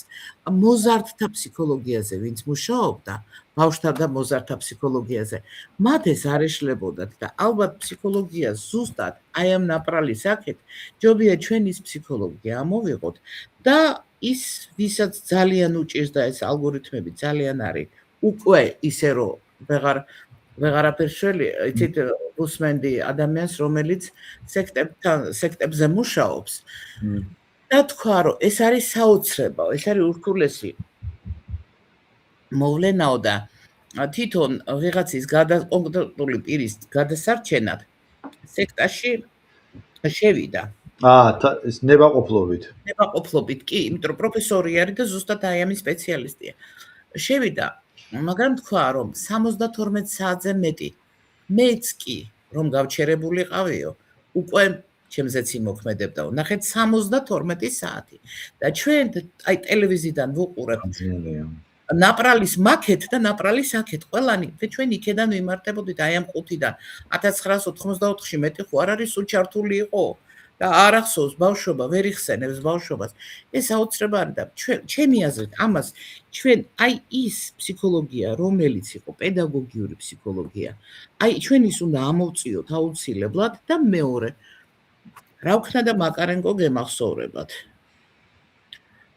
მოზარდთა ფსიქოლოგიაზე, ვინც მუშაობდა, ბავშვთა და მოზარდთა ფსიქოლოგიაზე, მათ ეს არ ეშლებოდათ და ალბათ ფსიქოლოგია ზუსტად აი ამ ნაპრალის აქეთ ჯობია ჩვენ ის ფსიქოლოგია ამოვიღოთ და ის ვისაც ძალიან უჭირს და ეს ალგორითმები ძალიან არის უკვე ისე რომ ვეღარაფერ შველი, იცით, უსმენდი ადამიანს, რომელიც სექტებზე მუშაობს და თქვა, რომ ეს არის საოცრებო, ეს არის ურთულესი მოვლენაო და თვითონ ვიღაცის კონკრეტული პირის გადასარჩენად სექტაში შევიდა. ეს ნებაყოფლობით. ნებაყოფლობით, კი, იმიტომ რომ პროფესორი არის და ზუსტად აი ამის სპეციალისტია. შევიდა, მაგრამ თქვა, რომ 72 საათზე მეტი. მეც კი, რომ გავჩერებულიყავიო, უკვე ჩემზეც იმოქმედებდა. ნახეთ 72 საათი. და ჩვენ აი ტელევიზიიდან ვუყურებთ ნაპრალის მაქეთ და ნაპრალის აქეთ ყველანი და ჩვენ იქედან ვიმართებოდით აი ამ ყუთიდან 1984-ში მეტი ხო არ არის სულ ჩართული იყო და არ ახსოვს ბავშვობა ვერ იხსენებს ბავშვობას ეს აუცილებლად არის და ჩემი აზრით ამას ჩვენ აი ის ფსიქოლოგია რომელიც იყო პედაგოგიური ფსიქოლოგია აი ჩვენ ის უნდა ამოვწიოთ აუცილებლად და მეორე რა ვქნა და მაკარენკო გემახსოვრებათ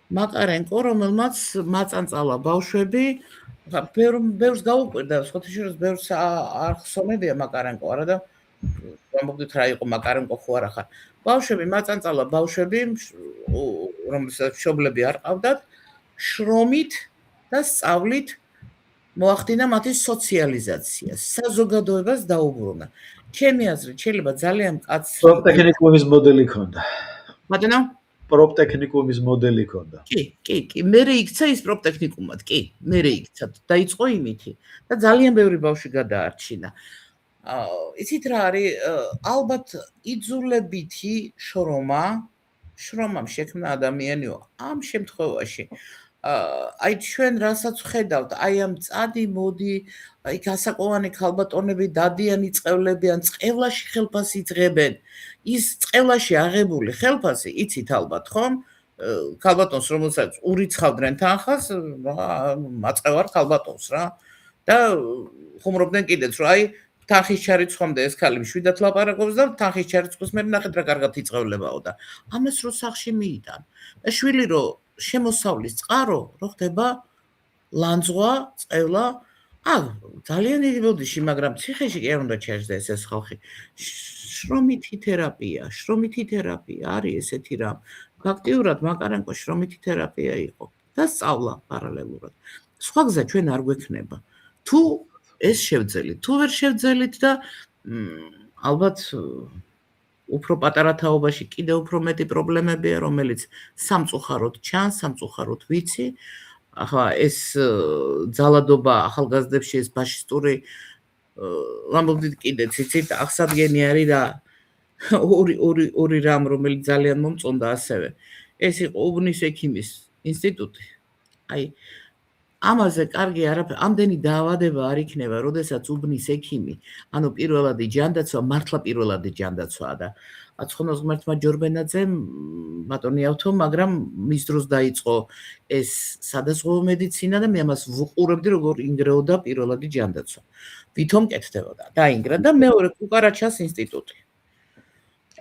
მაკარენკო, რომელმაც მაწანწალა ბავშვები, ბევრს გაუკვირდა, სხვათა შორის ბევრს არ ხსოვნებია მაკარენკო, არა და გამოგდით რა იყო მაკარენკო ხო არა ხარ. ბავშვები მაწანწალა ბავშვები, რომელსაც მშობლები არ ყავდათ, შრომით და სწავლით მოახდინა მათი სოციალიზაცია, საზოგადოებას დაუბრუნა. ჩემი აზრით, შეიძლება ძალიან მკაცრი პროპტექნიკუმის მოდელი ქონდა. ბატონო პროპტექნიკუმის მოდელი ქონდა. კი, მერე იქცა ის პროპტექნიკუმად, კი, მერე იქცა, დაიწყო იმითი და ძალიან ბევრი ბავშვი გადაარჩინა. იცით რა არის, ალბათ იძულებითი შრომამ შექმნა ადამიანიო ამ შემთხვევაში. აი ჩვენ რასაც ვხედავთ, აი ამ წადი მოდი, აი გასაკვანი ქალბატონები დადიან იწყებლები ან წყევლაში ხელფასი იძღებენ. ის წყევლაში აღებული ხელფასი, იცით ალბათ, ხომ? ქალბატონს რომელსაც ურიცხავდნენ თანხას, მაწევარ ქალბატონს რა. და ხუმრობდნენ კიდეც, რომ აი თანხის ჩარიცხვამდე ეს ქალი მშვიდად ლაპარაკობს და თანხის ჩარიცხვის მერე ნახეთ რა კარგად იწყებლებაო და ამას რო სახში მიიტან. და შვილი რო შემოსავლის წყარო, რო ხდება ლანძღვა, წყევლა, ძალიან დიდი ბოდიში, მაგრამ ციხეში კი არ უნდა ჩაერთდეს ეს ხალხი. შრომითი თერაპია არის ესეთი რამ. ფაქტიურად მაკარენკო შრომითი თერაპია იყო და სწავლა პარალელურად. სხვა გზა ჩვენ არ გვექნება. თუ ეს შევძელით, თუ ვერ შევძელით და ალბათ უფრო პატარა თაობაში კიდევ უფრო მეტი პრობლემებია, რომელიც სამწუხაროდ ჩანს, სამწუხაროდ ვიცი. ახლა ეს ძალადობა ახალგაზრდებში ეს ფაშისტური ვამბობდით კიდეც, იცით, აღსადგენი არის რა ორი რამ, რომელიც ძალიან მომწონდა ასევე. ეს იყო უბნის ექიმის ინსტიტუტი. აი, ამაზე კარგი არაფერი, ამდენი დაავადება არ იქნება, როდესაც უბნის ექიმი, ანუ პირველადი ჯანდაცვა, მართლა პირველადი ჯანდაცვაა და ცხონოს ღმერთმა ჯორბენაძემ ბატონიავთო, მაგრამ მის დროს დაიწყო ეს სადაზღვევო მედიცინა და მე ამას ვუყურებდი, როგორ ინგრეოდა პირველადი ჯანდაცვა. ვითომ კეთდებოდა. დაინგრა და მეორე კუკარაჩას ინსტიტუტი.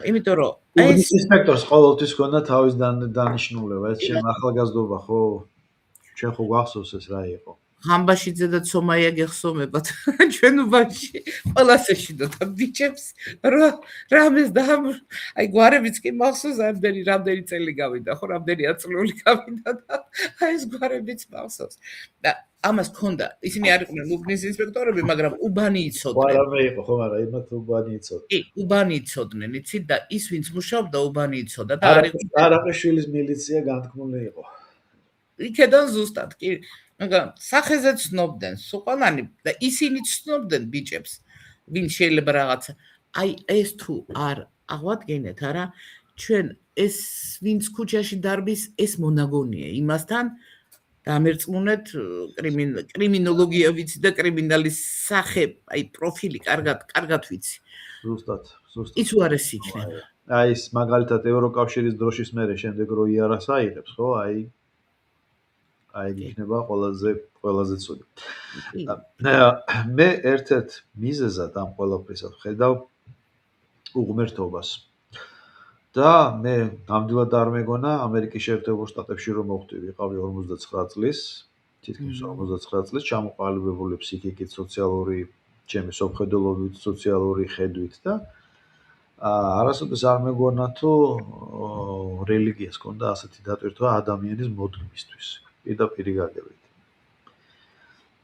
იმიტომ რომ უბნის ინსპექტორს ყოველთვის ჰქონდა თავის დანიშნულება, ეს ჩემ ახალგაზრდობა ხო? ჩვენ ხო გვახსოვს ეს რა იყო? ხამბაშიძე და ცომაია გეხსოვებათ ჩვენ უბანში ყველას ეშინოდა ბიჭებს რამეს და აი გვარებიც კი მახსოვს რამდენი წელი გავიდა ხო რამდენი აწლული გავიდა და აი ეს გვარებიც მახსოვს და ამას ქონდა ისინი არ იყვნენ უბნის ინსპექტორები მაგრამ უბანი იცოდნენ გვარამე იყო ხო მაგრამ იმათ უბანი იცოდა კი უბანი იცოდნენ იცით და ის ვინც მუშაობდა უბანი იცოდა და არაყაშვილის მილიცია განთქმული იყო იქედან ზუსტად კი მაგრამ სახეზე ცნობდნენ სუყანანი და ისინი ცნობდნენ ბიჭებს ვინ შეიძლება რაღაცა აი ეს თუ არ აღვადგენეთ არა ჩვენ ეს ვინც ქუჩაში დარბის ეს მონაგონია იმასთან დამერწმუნეთ კრიმინოლოგია ვიცი და კრიმინალის სახე აი პროფილი კარგად ვიცი ზუსტად ის უარეს იქნება აი ეს მაგალითად ევროკავშირის დროშის მერე შემდეგ რო იარას აიღებს ხო აი იქნება ყველაზე ცუდი. მე ერთ-ერთ მიზეზად ამ ყველაფრისა ვხედავ უღმერთობას. და მე ნამდვილად არ მეგონა ამერიკის შეერთებულ შტატებში რომ მოხვდი, ვიყავი 59 წლის, თითქმის 59 წლის, ჩამოყალიბებული ფსიქიკით, სოციალური, ჩემი სოფხედელობით, სოციალური ხედვით და არასოდეს არ მეგონა თუ რელიგიას ჰქონდა ასეთი დატვირთვა ადამიანის მოდგმისთვის. პირდაპირ გაგებით.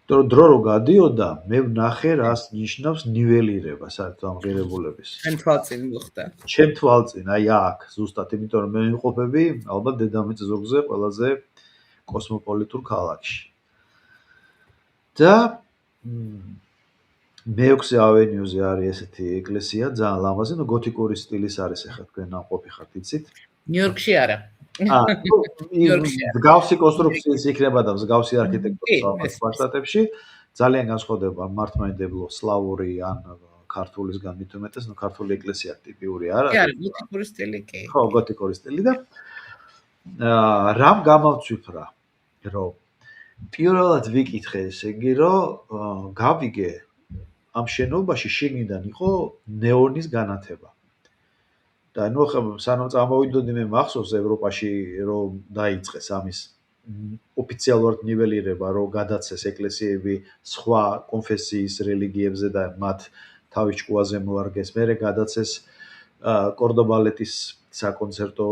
დრო რო გადიოდა, მე ვნახე რას ნიშნავს ნიველირება საერთო ამ ღირებულების. ჩემ თვალწინ მოხდა. ჩემ თვალწინ, აი აქ, ზუსტად, იმიტომ რომ მე ვიმყოფები ალბათ დედამიწის ზურგზე ყველაზე კოსმოპოლიტურ ქალაქში. და მეექვსე ავენიუზე არის ესეთი ეკლესია, ძალიან ლამაზი, ნუ გოთიკური სტილის არის ახლა თქვენ ნამყოფი ხართ, იცით? ნიუ-იორკში არა. მსგავსი კონსტრუქციის იქნება და მსგავსი არქიტექტურა შტატებში ძალიან განსხვავდება მართლმადიდებლო სლავური ან ქართულისგან მით უმეტეს ნუ ქართული ეკლესია ტიპიური არა კი არა გოთიკური სტილი კი ხო გოთიკური სტილი და რამ გამავცვიფ რა რომ პირველად ვიკითხე ესე იგი რომ გავიგე ამ შენობაში შიგნიდან იყო ნეონის განათება და ნუ სანამ წამოვიდოდი მე მახსოვს ევროპაში რომ დაიწყეს ამის ოფიციალურად ნიველირება რომ გადაცეს ეკლესიები სხვა კონფესიის რელიგიებზე და მათ თავის ჭკუაზე მოარგეს მერე გადაცეს კორდობალეტის საკონცერტო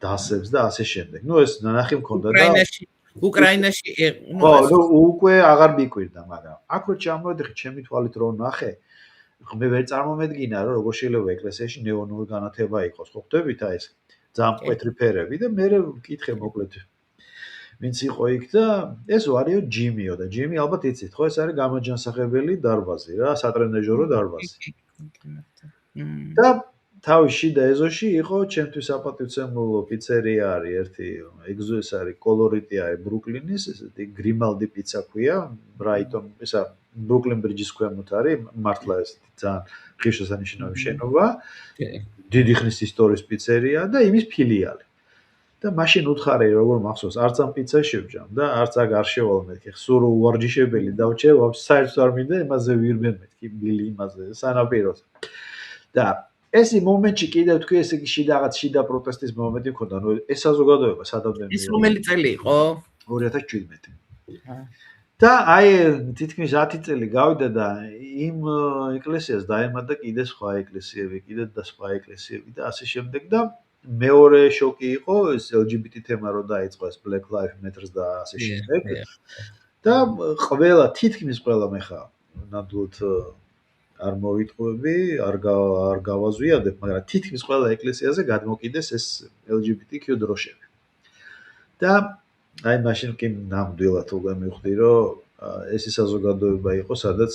დასებს და ასე შემდეგ ნუ ეს ნანახი მქონდა და უკრაინაში ხო ნუ უკვე აღარ მიკვირდა მაგრამ აქ რო ჩამოვედი ჩემი თვალით რო ნახე მე ვერ წარმომედგინა რომ როგორ შეიძლება ეკლესიაში ნეონური განათება იყოს ხო ხვდებით აი ეს ძალიან მკვეთრი ფერები და მე ვკითხე მოკლედ ვინც იყო იქ და ეს ვარიო ჯიმიო და ჯიმი ალბათ იცით ხო ეს არის გამაჯანსაღებელი დარბაზი რა სატრენაჟორო დარბაზი და თავის შიდა ეზოში იყო ჩემთვის აპატივცემულო პიცერია არის ერთი ეგზუეს არის კოლორიტი არის ბრუკლინის ესეთი გრიმალდი პიცა ქვია ბრაიტონ ესა ბრუკლინ ბრიჯის ქვემოთ არის მართლა ეს ძალიან ღირსშესანიშნავი შენობა დიდი ხნის ისტორიის პიცერია და იმის ფილიალი და მაშინ უთხარი როგორ მახსოვს არც ამ პიცა შევჯამ და არც აქ არ შევალ მეთქი სულ უვარჯიშებელი დავჭე საერთოდ არ მინდა იმაზე ვირბენ მეთქი ბილი იმაზე სანაპიროს და ეს მომენტში კიდევ თქვი ესე იგი შიდა პროტესტის მომენტი მქონდა ნუ ეს საზოგადოება სადამდე ეს რომელი წელი იყო 2017 და აი თითქმის 10 წელი გავიდა და იმ ეკლესიას დაემატა კიდე სხვა ეკლესიები და სხვა ეკლესიები და ასე შემდეგ და მეორე შოკი იყო ეს LGBT თემა რო დაიწყო ეს Black Lives Matter და ასე შემდეგ და თითქმის ყველა მე ხა ნამდვილად არ მოვიტყუები, არ გავაზვიადებ, მაგრამ თითქმის ყველა ეკლესიაზე გადმოკიდეს ეს LGBTQ დროშები. და აი მაშინ კი ნამდვილად უკვე მივხვდი, რომ ეს საზოგადოება იყო, სადაც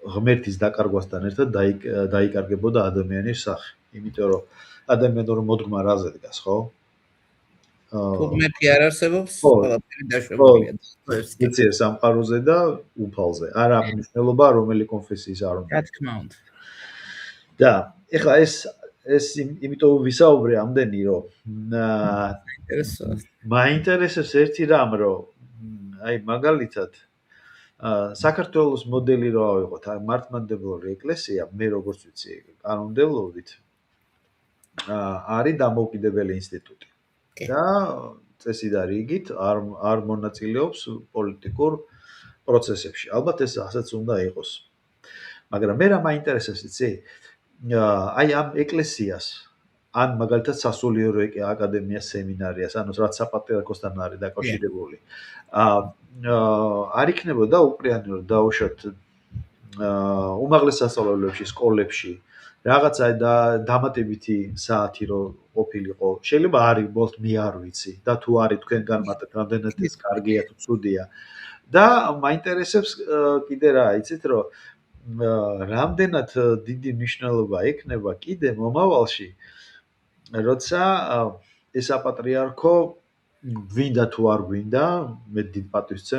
ღმერთის დაკარგვასთან ერთად დაიკარგებოდა ადამიანის სახე. იმიტომ რომ ადამიანური მოდგმა რაზე დგას, ხო? თუ ღმერთი არ არსებობს, ხო. ყველაფერი დაშვებულია. ეცია სამყაროზე და უფალზე. არ აქვს მნიშვნელობა რომელი კონფესიის არ უნდა. რა თქმა უნდა. და ეხლა ეს იმიტომ ვისაუბრე ამდენი, რომ მაინტერესებს ერთი რამ, რომ აი მაგალითად საქართველოს მოდელი რო ავიღოთ, მართლმადიდებლური ეკლესია, მე როგორც ვიცი, კანონმდებლობით არის დამოუკიდებელი ინსტიტუტი. და წესი და რიგით არ მონაწილეობს პოლიტიკურ პროცესებში. ალბათ ეს ასაც უნდა იყოს. მაგრამ მე რა მაინტერესებს იცი? აი ამ ეკლესიას ან მაგალითად სასულიერო აკადემიას სემინარიას, ანუ რაც საპატრიარქოსთან არის დაკავშირებული. არ იქნებოდა უკრაინულად დაუშვათ უმაღლეს სასწავლებლებში, სკოლებში რაღაცა და დამატებითი საათი რო ყოფილიყო. შეიძლება არის, ბოლოს მე არ ვიცი და თუ არის თქვენგან მათთ რამდენად ეს კარგია თუ ცუდია. და მაინტერესებს კიდე რა, იცით რომ რამდენად დიდი მნიშვნელობა ექნება კიდე მომავალში, როცა ეს საპატრიარქო გვინდა თუ არ გვინდა, მე დიდ პატივს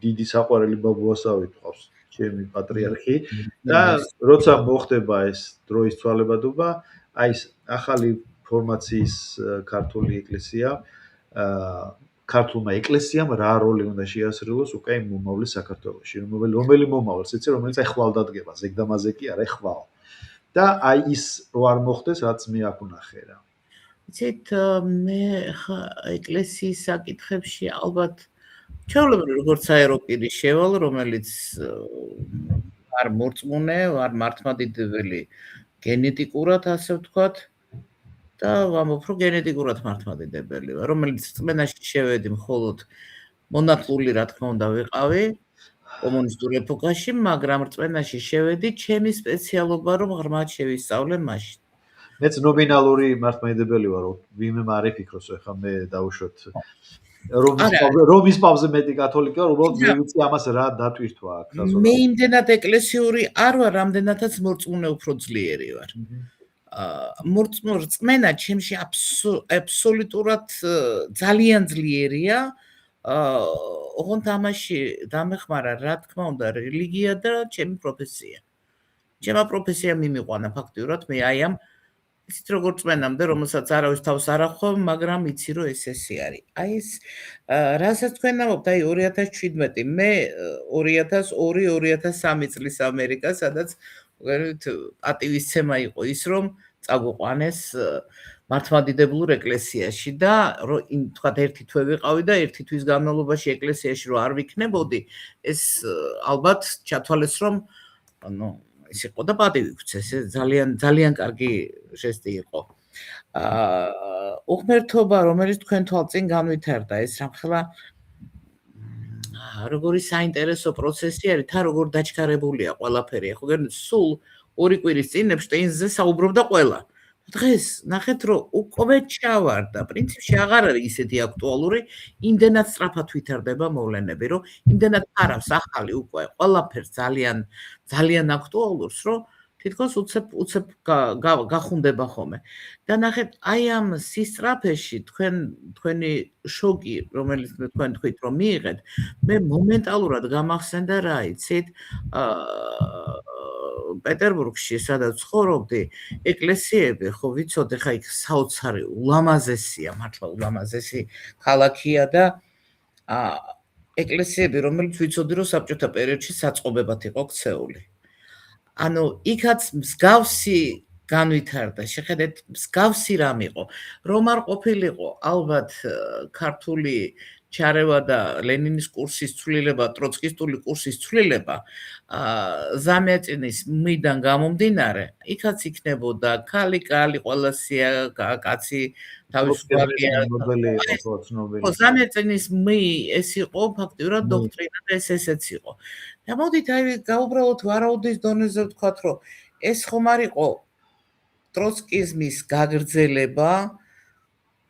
დიდი საყვარელი ბაბუასავით ყავს ჩემი პატრიარქი და როცა მოხდება ეს დროის ცვალებადობა, აი ეს ახალი ფორმაციის ქართული ეკლესია, ქართულმა ეკლესიამ რა როლი უნდა შეასრულოს უკვე იმ მომავლის საქართველოში, რომელი მომავალს იცი, რომელიც აი ხვალ დადგება, ზეგდამაზე კი არა, ხვალ. და აი ის რო არ მოხდეს, რაც მე აქ ვნახე რა. იცით, მე ეკლესიის საკითხებში ალბათ ჩვეულებრივ როგორც აეროპირი შევალ, რომელიც არ მორწმუნე, არ მართლმადიდებელი გენეტიკურად, ასე ვთქვათ, და ვამბობ, რომ გენეტიკურად მართლმადიდებელი ვარ, რომელიც რწმენაში შევედი მხოლოდ მონათლული, რა თქმა უნდა, ვიყავი კომუნისტურ ეპოქაში, მაგრამ რწმენაში შევედი ჩემი სპეციალობა, რომ ღრმად შევისწავლე მაშინ. მეც ნომინალური მართლმადიდებელი ვარ, ვინმე არ ეფიქროს, ეხლა მე დავუშვათ რომის პავზე მეტი კათოლიკე ვარ, უბრალოდ მე ვიცი ამას რა დატვირთვა აქ. მე იმდენად ეკლესიური არ ვარ, რამდენადაც მორწმუნე უფრო ძლიერი ვარ. რწმენა ჩემში აბსოლუტურად ძალიან ძლიერია. ოღონდ ამაში დამეხმარა, რა თქმა უნდა, რელიგია და ჩემი პროფესია. ჩემი პროფესია მიმიყვანა ფაქტიურად, მე აი ამ ისეთ როგორ წმენამდე, რომელსაც არავის თავს არ ახავ, მაგრამ იცი რომ ესე არის. აი ეს რასაც თქვენ ამბობთ, აი 2017, მე 2002-2003 წლის ამერიკა, სადაც პატივისცემა იყო ის, რომ წაგვიყვანეს მართლმადიდებლურ ეკლესიაში და რომ თქვათ ერთი თვე ვიყავი და ერთი თვის განმავლობაში ეკლესიაში რომ არ ვიქნებოდი, ეს ალბათ ჩათვალეს რომ ის იყო და პატივი გვცეს, ეს ძალიან კარგი ჟესტი იყო. უღმერთობა, რომელიც თქვენ თვალწინ განვითარდა, ეს რამხელა როგორი საინტერესო პროცესი არის, თან როგორ დაჩქარებულია ყველაფერი. ხო სულ 2 კვირის წინ ეპშტეინზე საუბრობდა ყველა. დღეს ნახეთ რომ უკვე ჩავარდა, პრინციპში აღარ არის ისეთი აქტუალური, იმდენად სწრაფად ვითარდება მოვლენები, რომ იმდენად არავს ახალი უკვე ყველაფერს ძალიან აქტუალურს, რომ თითქოს უცებ გახუნდება ხოლმე. და ნახეთ, აი ამ სისწრაფეში თქვენი შოკი, რომელიც თქვენ თქვით რომ მიიღეთ, მე მომენტალურად გამახსენდა რა იცით, პეტერბურგში, სადაც ცხოვრობდი, ეკლესიები, ხო ვიცოდი, ხა იქ საოცარი ულამაზესია, მართლა ულამაზესი ქალაქია და ეკლესიები, რომელიც ვიცოდი, რომ საბჭოთა პერიოდში საწყობებად იყო ქცეული. ანუ იქაც მსგავსი განვითარდა, შეხედეთ, მსგავსი რამ იყო. რომ არ ყოფილიყო ალბათ ქართული ჩარევა და ლენინის კურსის ცვლილება, ტროცკისტული კურსის ცვლილება, ზამიაწინის მიდან გამომდინარე, იქაც იქნებოდა ქალი, ყველასია, კაცი, თავისუფალია. ზამიაწინის ეს იყო ფაქტიურად დოქტრინა და ესეც იყო. და მოდით აი გაუბრალოთ ვარაუდის დონეზე ვთქვათ, რომ ეს ხომ არ იყო ტროცკიზმის გაგრძელება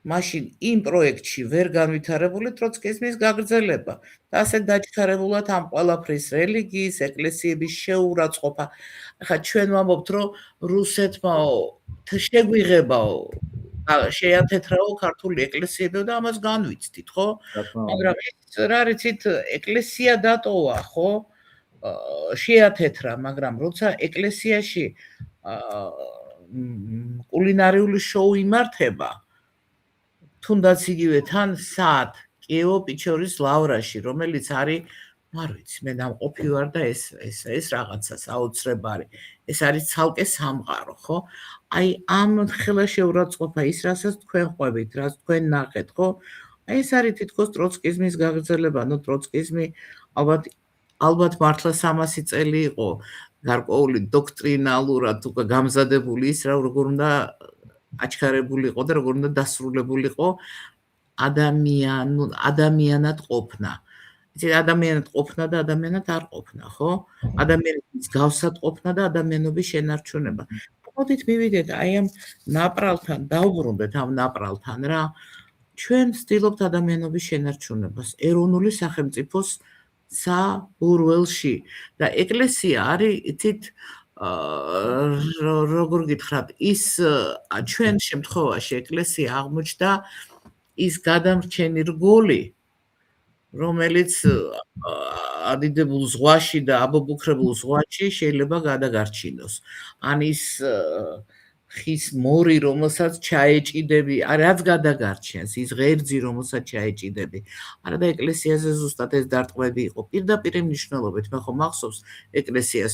მაშინ იმ პროექტში ვერ განვითარებული ტროცკიზმის გაგრძელება და ასე დაჩქარებულად ამ ყველაფრის რელიგიის, ეკლესიების შეურაცხყოფა. ახლა ჩვენ ვამბობთ, რომ რუსეთმაო შეგვიღებაო შეათეთრაო ქართული ეკლესიებო და ამას განვიცდით, ხო? მაგრამ ეს რა რიცით ეკლესია დატოვა, ხო? შეათეთრა, მაგრამ როცა ეკლესიაში კულინარიული შოუ იმართება, თუნდაც იგივე თან საათ კიევო-პეჩორის ლავრაში, რომელიც არის, არ ვიცი, მე დამყოფი ვარ და ეს რაღაცა საოცრება არის. ეს არის ცალკე სამყარო, ხო? აი ამ ხელა შეურაცხყოფა ის, რასაც თქვენ ყვებით, რაც თქვენ ნახეთ, ხო? აი ეს არის თითქოს ტროცკიზმის გაგრძელება, ნუ ტროცკიზმი ალბათ მართლა 300 წელი იყო გარკვეული დოქტრინალურად უკვე გამზადებული ის, როგორ უნდა აჩქარებული იყო და როგორ უნდა დასრულებულიყო ადამიანად ყოფნა. იცი ადამიანად ყოფნა და ადამიანად არ ყოფნა, ხო? ადამიანის გავსად ყოფნა და ადამიანობის შენარჩუნება. მოდით მივიდეთ აი ამ ნაპრალთან, დავბრუნდეთ ამ ნაპრალთან რა. ჩვენ ვცდილობთ ადამიანობის შენარჩუნებას ეროვნული სახელმწიფოს საბურველში და ეკლესია არის იცით როგორ გითხრათ ის ჩვენ შემთხვევაში ეკლესია აღმოჩნდა ის გადამრჩენი რგოლი რომელიც ადიდებულ ზღვაში და აბობუქრებულ ზღვაში შეიძლება გადაგარჩინოს ან ის ხის მორი რომელსაც ჩაეჭიდები რაც გადაგარჩენს ის ღერძი რომელსაც ჩაეჭიდები არა და ეკლესიაზე ზუსტად ეს დარტყმები იყო პირდაპირ მნიშვნელობით მე ხომ მახსოვს ეკლესიას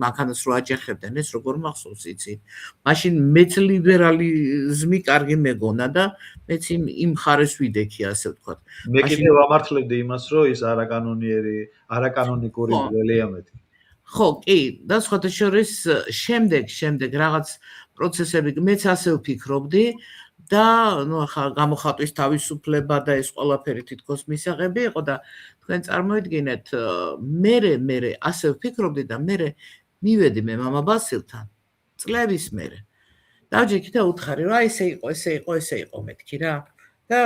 მანქანას რო აჯახებდნენ ეს როგორ მახსოვს იცით მაშინ მეც ლიბერალიზმი კარგი მეგონა და მეც იმ ხარეს ვიდექი ასე ვთქვათ მე კიდევ ვამართლებდი იმას რომ ის არაკანონიკური ძველია მეთქი ხო კი და სხვათა შორის შემდეგ რაღაც პროცესები მეც ასე ვფიქრობდი და ნუ ახლა გამოხატვის თავისუფლება და ეს ყველაფერი თითქოს მისაღები იყო და თქვენ წარმოიდგინეთ მე ასე ვფიქრობდი და მე მივედი მე მამა ბასილთან წლების მერე დავჯექი და უთხარი რა ესე იყო მეთქი რა და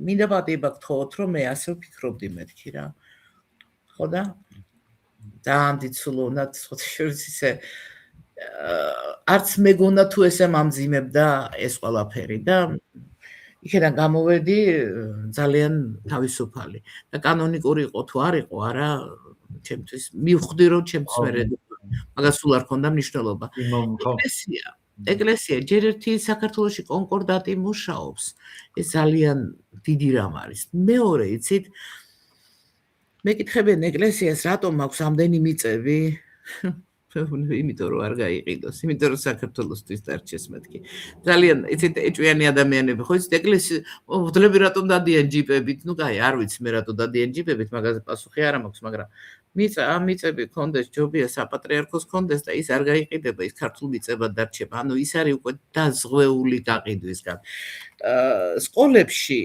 მინდა პატიება გთხოვოთ რომ მე ასე ვფიქრობდი მეთქი რა ხო და ძალიან დიცულოვნად სხვათა შორის ისე არც მეგონა თუ ესე მამძიმებდა ეს ყველაფერი და იქიდან გამოვედი ძალიან თავისუფალი და კანონიკური იყო თუ არ იყო არა ჩემთვის მივხვდი რომ ჩემთვის მე მაგას სულ არ ქონდა მნიშვნელობა ეკლესია ჯერ ერთი საქართველოში კონკორდატი მუშაობს ეს ძალიან დიდი რამ არის მეორე იცით მეკითხებიან ეკლესიას რატომ აქვს ამდენი მიწები იმიტომ რომ არ გაიყიდოს იმიტომ რომ საქართველოსთვის დარჩეს მეთქი ძალიან იცით ეჭვიანი ადამიანები ხო იცით ეკლესია ვდლები რატომ დადიან ჯიპებით ნუ კაი არ ვიცი მე რატო დადიან ჯიპებით მაგაზე პასუხი არ მაქვს მაგრამ ამ მიწები კონდეს ჯობია საპატრიარქოს კონდეს და ის არ გაიყიდება ის ქართულ მიწებად დარჩება ანუ ის არის უკვე დაზღვეული გაყიდვისგან სკოლებში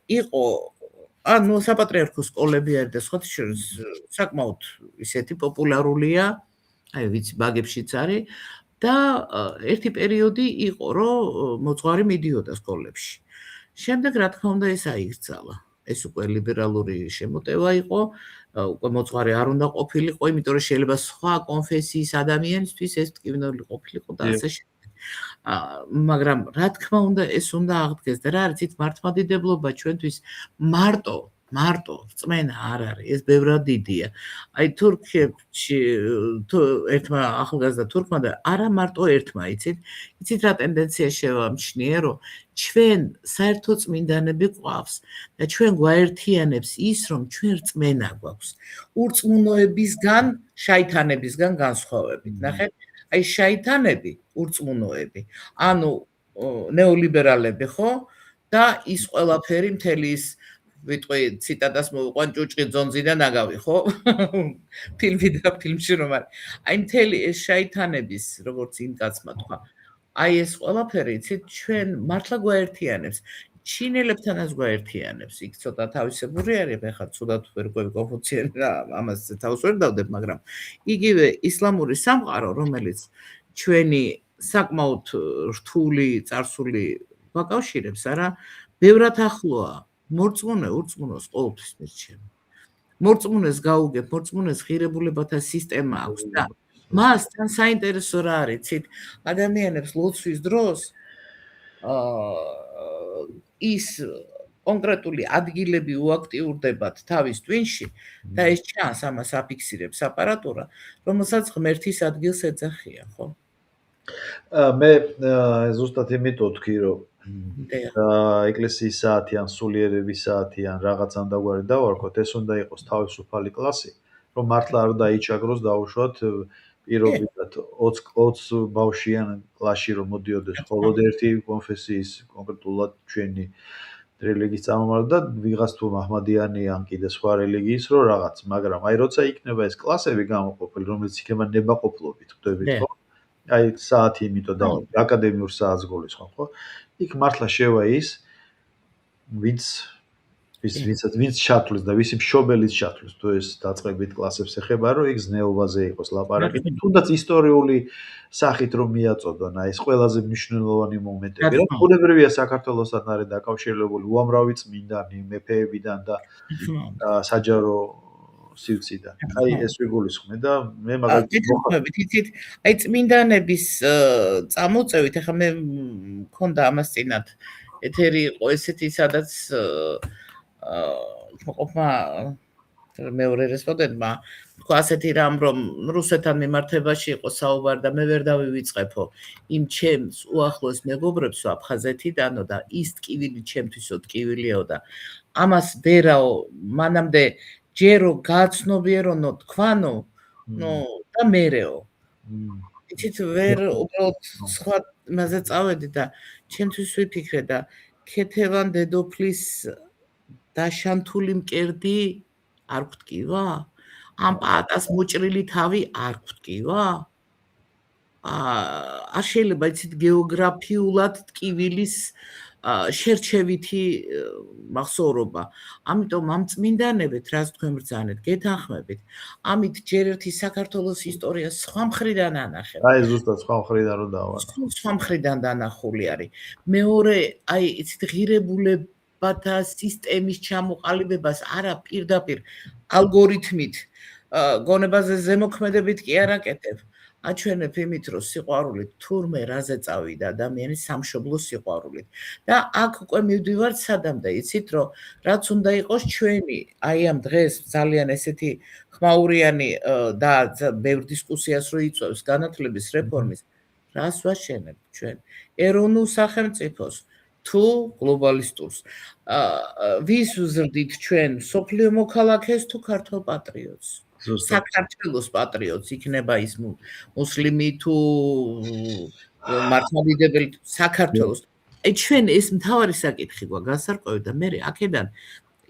იყო ანუ საპატრიარქოს სკოლები არის და სხვა შორის საკმაოდ ისეთი პოპულარულია აი ვიცი ბაგებშიც არის და ერთი პერიოდი იყო რომ მოძღვარი მიდიოდა სკოლებში შემდეგ რა თქმა უნდა ეს აიგრძალა ეს უკვე ლიბერალური შემოტევა იყო უკვე მოძღვარი არ უნდა ყოფილიყო იმიტომ რომ შეიძლება სხვა კონფესიის ადამიანისთვის ეს ტკივნეული ყოფილიყო და ასე შემდეგ მაგრამ რა თქმა უნდა ეს უნდა აღდგეს და რა არის იცით მართლმადიდებლობა ჩვენთვის მარტო რწმენა არ არის ეს ბევრად დიდია აი თურქეთში ერთმა ახალგაზრდა თურქმა და არა მარტო ერთმა იცით რა ტენდენცია შევამჩნიე რომ ჩვენ საერთო წმინდანები გვყავს და ჩვენ გვაერთიანებს ის რომ ჩვენ რწმენა გვაქვს ურწმუნოებისგან შაიტანებისგან განსხვავებით ნახეთ აი შაიტანები ურწმუნოები ანუ ნეოლიბერალები ხო და ის ყველაფერი მთელი ის ვიტყვი ციტატას მოვიყვან ჭუჭყი ძონძიდან აგავი ხო ფილმი და ფილმში რომ არის აი მთელი ეს შაიტანების როგორც იმ კაცმა თქვა აი ეს ყველაფერი იცით ჩვენ მართლა გვაერთიანებს ჩინელებთანაც გვაერთიანებს იქ ცოტა თავისებური არის ხა ცუდად ვერ ყვები კონფუციანი რა ამას თავს ვერ დავდებ მაგრამ იგივე ისლამური სამყარო რომელიც ჩვენი საკმაოდ რთული წარსული გვაკავშირებს, არა, ბევრად ახლოა. მორწმუნე ურწმუნოს ყოველთვის მირჩევ. მორწმუნეს გაუგებ, მორწმუნეს ღირებულებათა სისტემა აქვს და მას თან საინტერესო რა არის, იცით, ადამიანებს ლოცვის დროს ის კონკრეტული ადგილები უაქტიურდებათ თავის ტვინში და ეს ჩანს, ამას აფიქსირებს აპარატურა, რომელსაც ღმერთის ადგილს ეძახიან, ხო? მე ზუსტად იმიტომ ვთქვი, რომ ეკლესიის საათი ან სულიერების საათი ან რაღაც ამდაგვარი დავარქოთ, ეს უნდა იყოს თავისუფალი კლასი, რომ მართლა არ დაიჭაგროს დაუშვათ პირობითად 20 ბავშვიან კლასში რომ მოდიოდეს მხოლოდ ერთი კონფესიის კონკრეტულად ჩვენი რელიგიის წარმომადგენელი და ვიღაც თუ მაჰმადიანი ან კიდე სხვა რელიგიის რო რაღაც, მაგრამ აი როცა იქნება ეს კლასები გამოყოფილი, რომელიც იქნება ნებაყოფლობით, ხვდებით ხო? აი საათი იმიტომ და აკადემიურ საათს გულისხმობ, ხო? იქ მართლა შევა ის ვინც ჩათვლის და ვისი მშობელიც ჩათვლის თუ ეს დაწყებით კლასებს ეხება, რომ იქ ზნეობაზე იყოს ლაპარაკი, თუნდაც ისტორიული სახით რომ მიაწოდონ, აი ეს ყველაზე მნიშვნელოვანი მომენტები, რა ბუნებრივია საქართველოსთან არის დაკავშირებული უამრავი წმინდანი, მეფეებიდან და საჯარო სივრციდან. აი ეს ვიგულისხმე და მე მაგალითად იცით, აი წმინდანების წამოწევით, ახლა მე მქონდა ამას წინათ ეთერი იყო ესეთი, სადაც ყოფმა მეორე რესპონდენტმა თქვა ასეთი რამ, რომ რუსეთთან მიმართებაში იყო საუბარი და მე ვერ დავივიწყებო იმ ჩემს უახლოს მეგობრებს აფხაზეთიდანო და ის ტკივილი ჩემთვისო ტკივილიო და ამას დერაო მანამდე ჯერო გაცნობიერონო თქვანო, ნუ და მერეო. იცით ვერ უბრალოდ სხვა მასე წავედი და ჩემთვის ვიფიქრე და ქეთევან დედოფლის დაშანთული მკერდი არ გვტკივა? ამ პაატას მოჭრილი თავი არ გვტკივა? არ შეიძლება იცით გეოგრაფიულად ტკივილის შერჩევითი მახსოვრობა. ამიტომ ამ წმინდანებით, რაც თქვენ ბრძანეთ, გეთანხმებით, ამით ჯერ ერთი საქართველოს ისტორია სხვა მხრიდან ანახეთ. აი ზუსტად სხვა მხრიდან რომ დავარ. სხვა მხრიდან დანახული არის. მეორე, აი იცით ღირებულებათა სისტემის ჩამოყალიბებას არა პირდაპირ ალგორითმით გონებაზე ზემოქმედებით კი არ აკეთებ. აჩვენებ იმით, რომ სიყვარულით თურმე რაზე წავიდა ადამიანის სამშობლო სიყვარულით. და აქ უკვე მივდივართ სადამდე, იცით, რომ რაც უნდა იყოს ჩვენი, აი ამ დღეს ძალიან ესეთი ხმაურიანი და ბევრ დისკუსიას რო იწვევს განათლების რეფორმის, რას ვაშენებთ ჩვენ? ეროვნულ სახელმწიფოს თუ გლობალისტურს? ვის ვზრდით ჩვენ? სოფლიო მოქალაქეს თუ ქართულ პატრიოტს? საქართველოს პატრიოტს იქნება ის მუსლიმი თუ მართლმადიდებელი საქართველოს. აი ჩვენ ეს მთავარი საკითხი გვა გასარკვევი და მე აქედან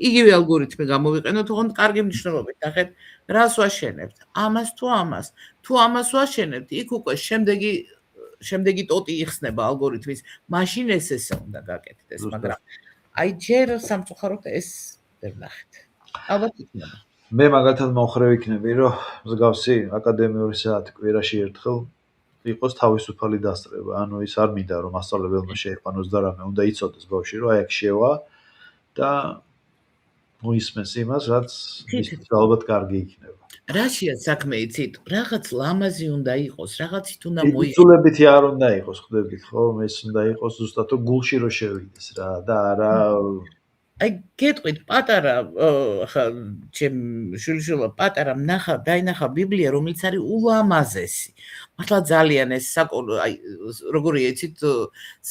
იგივე ალგორითმი გამოვიყენოთ, ოღონდ კარგი მნიშვნელობით. ნახეთ, რას ვაშენებთ? ამას თუ ამას? თუ ამას ვაშენებთ, იქ უკვე შემდეგი ტოტი იხსნება ალგორითმის, მაშინ ესე უნდა გაკეთდეს, მაგრამ აი ჯერ სამწუხაროდ ეს ვერ ნახეთ. ალბათ იქნება. მე მაგალითად მომხრე ვიქნები, რომ მსგავსი აკადემიური საათი კვირაში ერთხელ იყოს თავისუფალი დასწრება. ანუ ის არ მინდა რომ მასწავლებელმა შეიყვანოს და რამე უნდა იცოდეს ბავშვი, რომ აი აქ შევა და მოისმენს იმას, რაც ის ალბათ კარგი იქნება. რაშია საქმე იცით? რაღაც ლამაზი უნდა იყოს, რაღაცით უნდა მოიქცეს. იწულებითი არ უნდა იყოს, ხვდებით ხო? ეს უნდა იყოს ზუსტად თუ გულში რო შევიდეს რა და არა აი გეტყვით პატარა ხა ჩემ შვილიშვილმა პატარა დაინახა ბიბლია, რომელიც არის ულამაზესი. მართლა ძალიან ეს აი როგორია იცით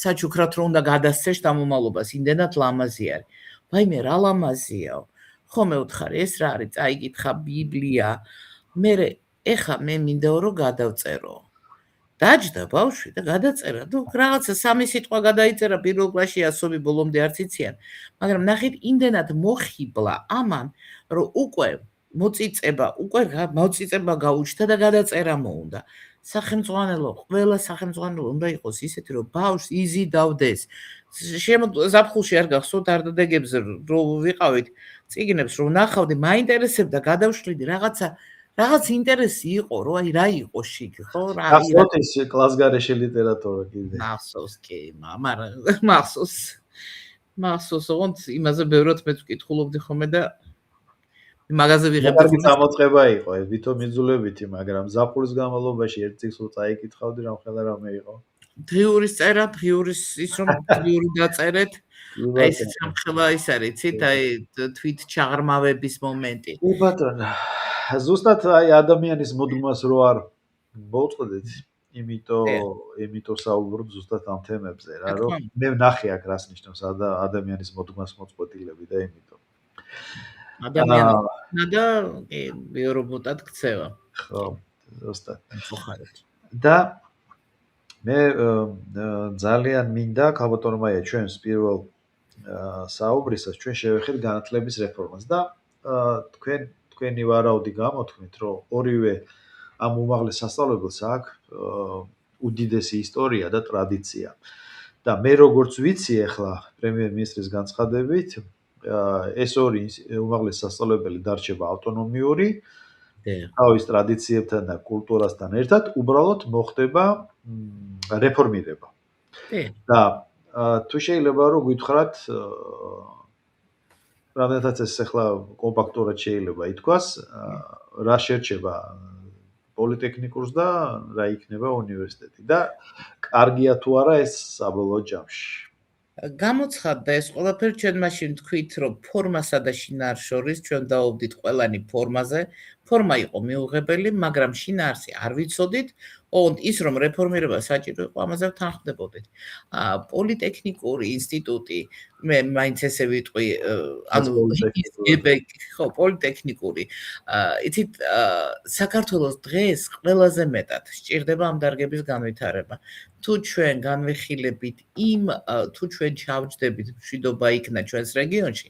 საჩუქრად რო უნდა გადასცეს დამომალობას, იმდენად ლამაზი არის. ვაიმე რა ლამაზიაო. ხო მეუთხარი, ეს რა არის? წაიკითხა ბიბლია. ეხა მე მინდაო რომ გადავწერო. დაჯდა ბავშვი და გადაწერა. თუ რაღაცა სამი სიტყვა გადაიწერა პირველ კლასში ასობი ბოლომდე არც იციან. მაგრამ ნახეთ, იმდენად მოხიბლა ამან, რომ უკვე მოწიწება გაუჩნდა და გადაწერა მოუნდა. სახელმწიფო, ყველა სახელმწიფო უნდა იყოს ისეთი, რომ ბავშვს იზიდავდეს. ზაფხულში არ გახსოვთ არდადეგებზე რო ვიყავით წიგნებს, რომ ნახავდი, მაინტერესებდა გადავშლიდი რაღაცა რაღაც ინტერესი იყო, რომ აი რა იყო შიგ, ხო? რა გახსოვთ ის კლასგარეშე ლიტერატურა კიდე. მახსოვს კი, მაგრამ მახსოვს, ოღონდ იმაზე ბევრად მეც ვკითხულობდი ხოლმე და მაგაზე ვიღებდი კარგი ხოლმე. წამოწყება იყო, ვითომ იძულებითი, მაგრამ ზაფხულის განმავლობაში ერთ წიგნს რო წაიკითხავდი, რამხელა რამე იყო. დღიურის წერა, დღიურის ის რომ დღიური დაწერეთ, აი ეს სამხელა ის არის, იცით, აი თვით ჩაღრმავების მომენტი. კი ბატონო. ზუსტად აი ადამიანის მოდმას რო არ მოვწყდით, იმიტომ საუბრობ ზუსტად ამ თემებზე რა, რომ მე ვნახე აქ რას ნიშნავს ადამიანის მოდმას მოწყვეტილები და იმიტომ. ადამიანმა და ბიორობოტად ქცევა. ხო, ზუსტად. მოხარეთ. და მე ძალიან მინდა ქალბატონმაია ჩვენს პირველ საუბრისას ჩვენ შევეხეთ განათლების რეფორმას და თქვენი ვარაუდი გამოთქმით, რომ ორივე ამ უმაღლეს სასწავლებელს აქვს უდიდესი ისტორია და ტრადიცია. და მე როგორც ვიცი ახლა პრემიერ-მინისტრის განცხადებით, ეს ორი უმაღლეს სასწავლებელი დარჩება ავტონომიური, თავის ტრადიციებთან და კულტურასთან ერთად, უბრალოდ მოხდება რეფორმირება. და თუ შეიძლება რომ გითხრათ, რამდენადაც ეს ახლა კომპაქტურად შეიძლება ითქვას, რა შერჩება პოლიტექნიკურს და რა იქნება უნივერსიტეტი და კარგია თუ არა ეს საბოლოო ჯამში. გამოცხადდა ეს ყველაფერი ჩვენ მაშინ თქვით, რომ ფორმასა და შინაარსს ჩვენ დავობდით ყველანი ფორმაზე. ფორმა იყო მიუღებელი, მაგრამ შინაარსი არ ვიცოდით. ოღონდ ის რომ რეფორმირება საჭირო იყო, ამაზე თანხმდებოდით. პოლიტექნიკური ინსტიტუტი, მე მაინც ესე ვიტყვი, ანუ ხო, პოლიტექნიკური. იცით, საქართველოს დღეს ყველაზე მეტად სჭირდება ამ დარგების განვითარება. თუ ჩვენ განვეხილებით თუ ჩვენ ჩავჯდებით მშვიდობა იქნა ჩვენს რეგიონში,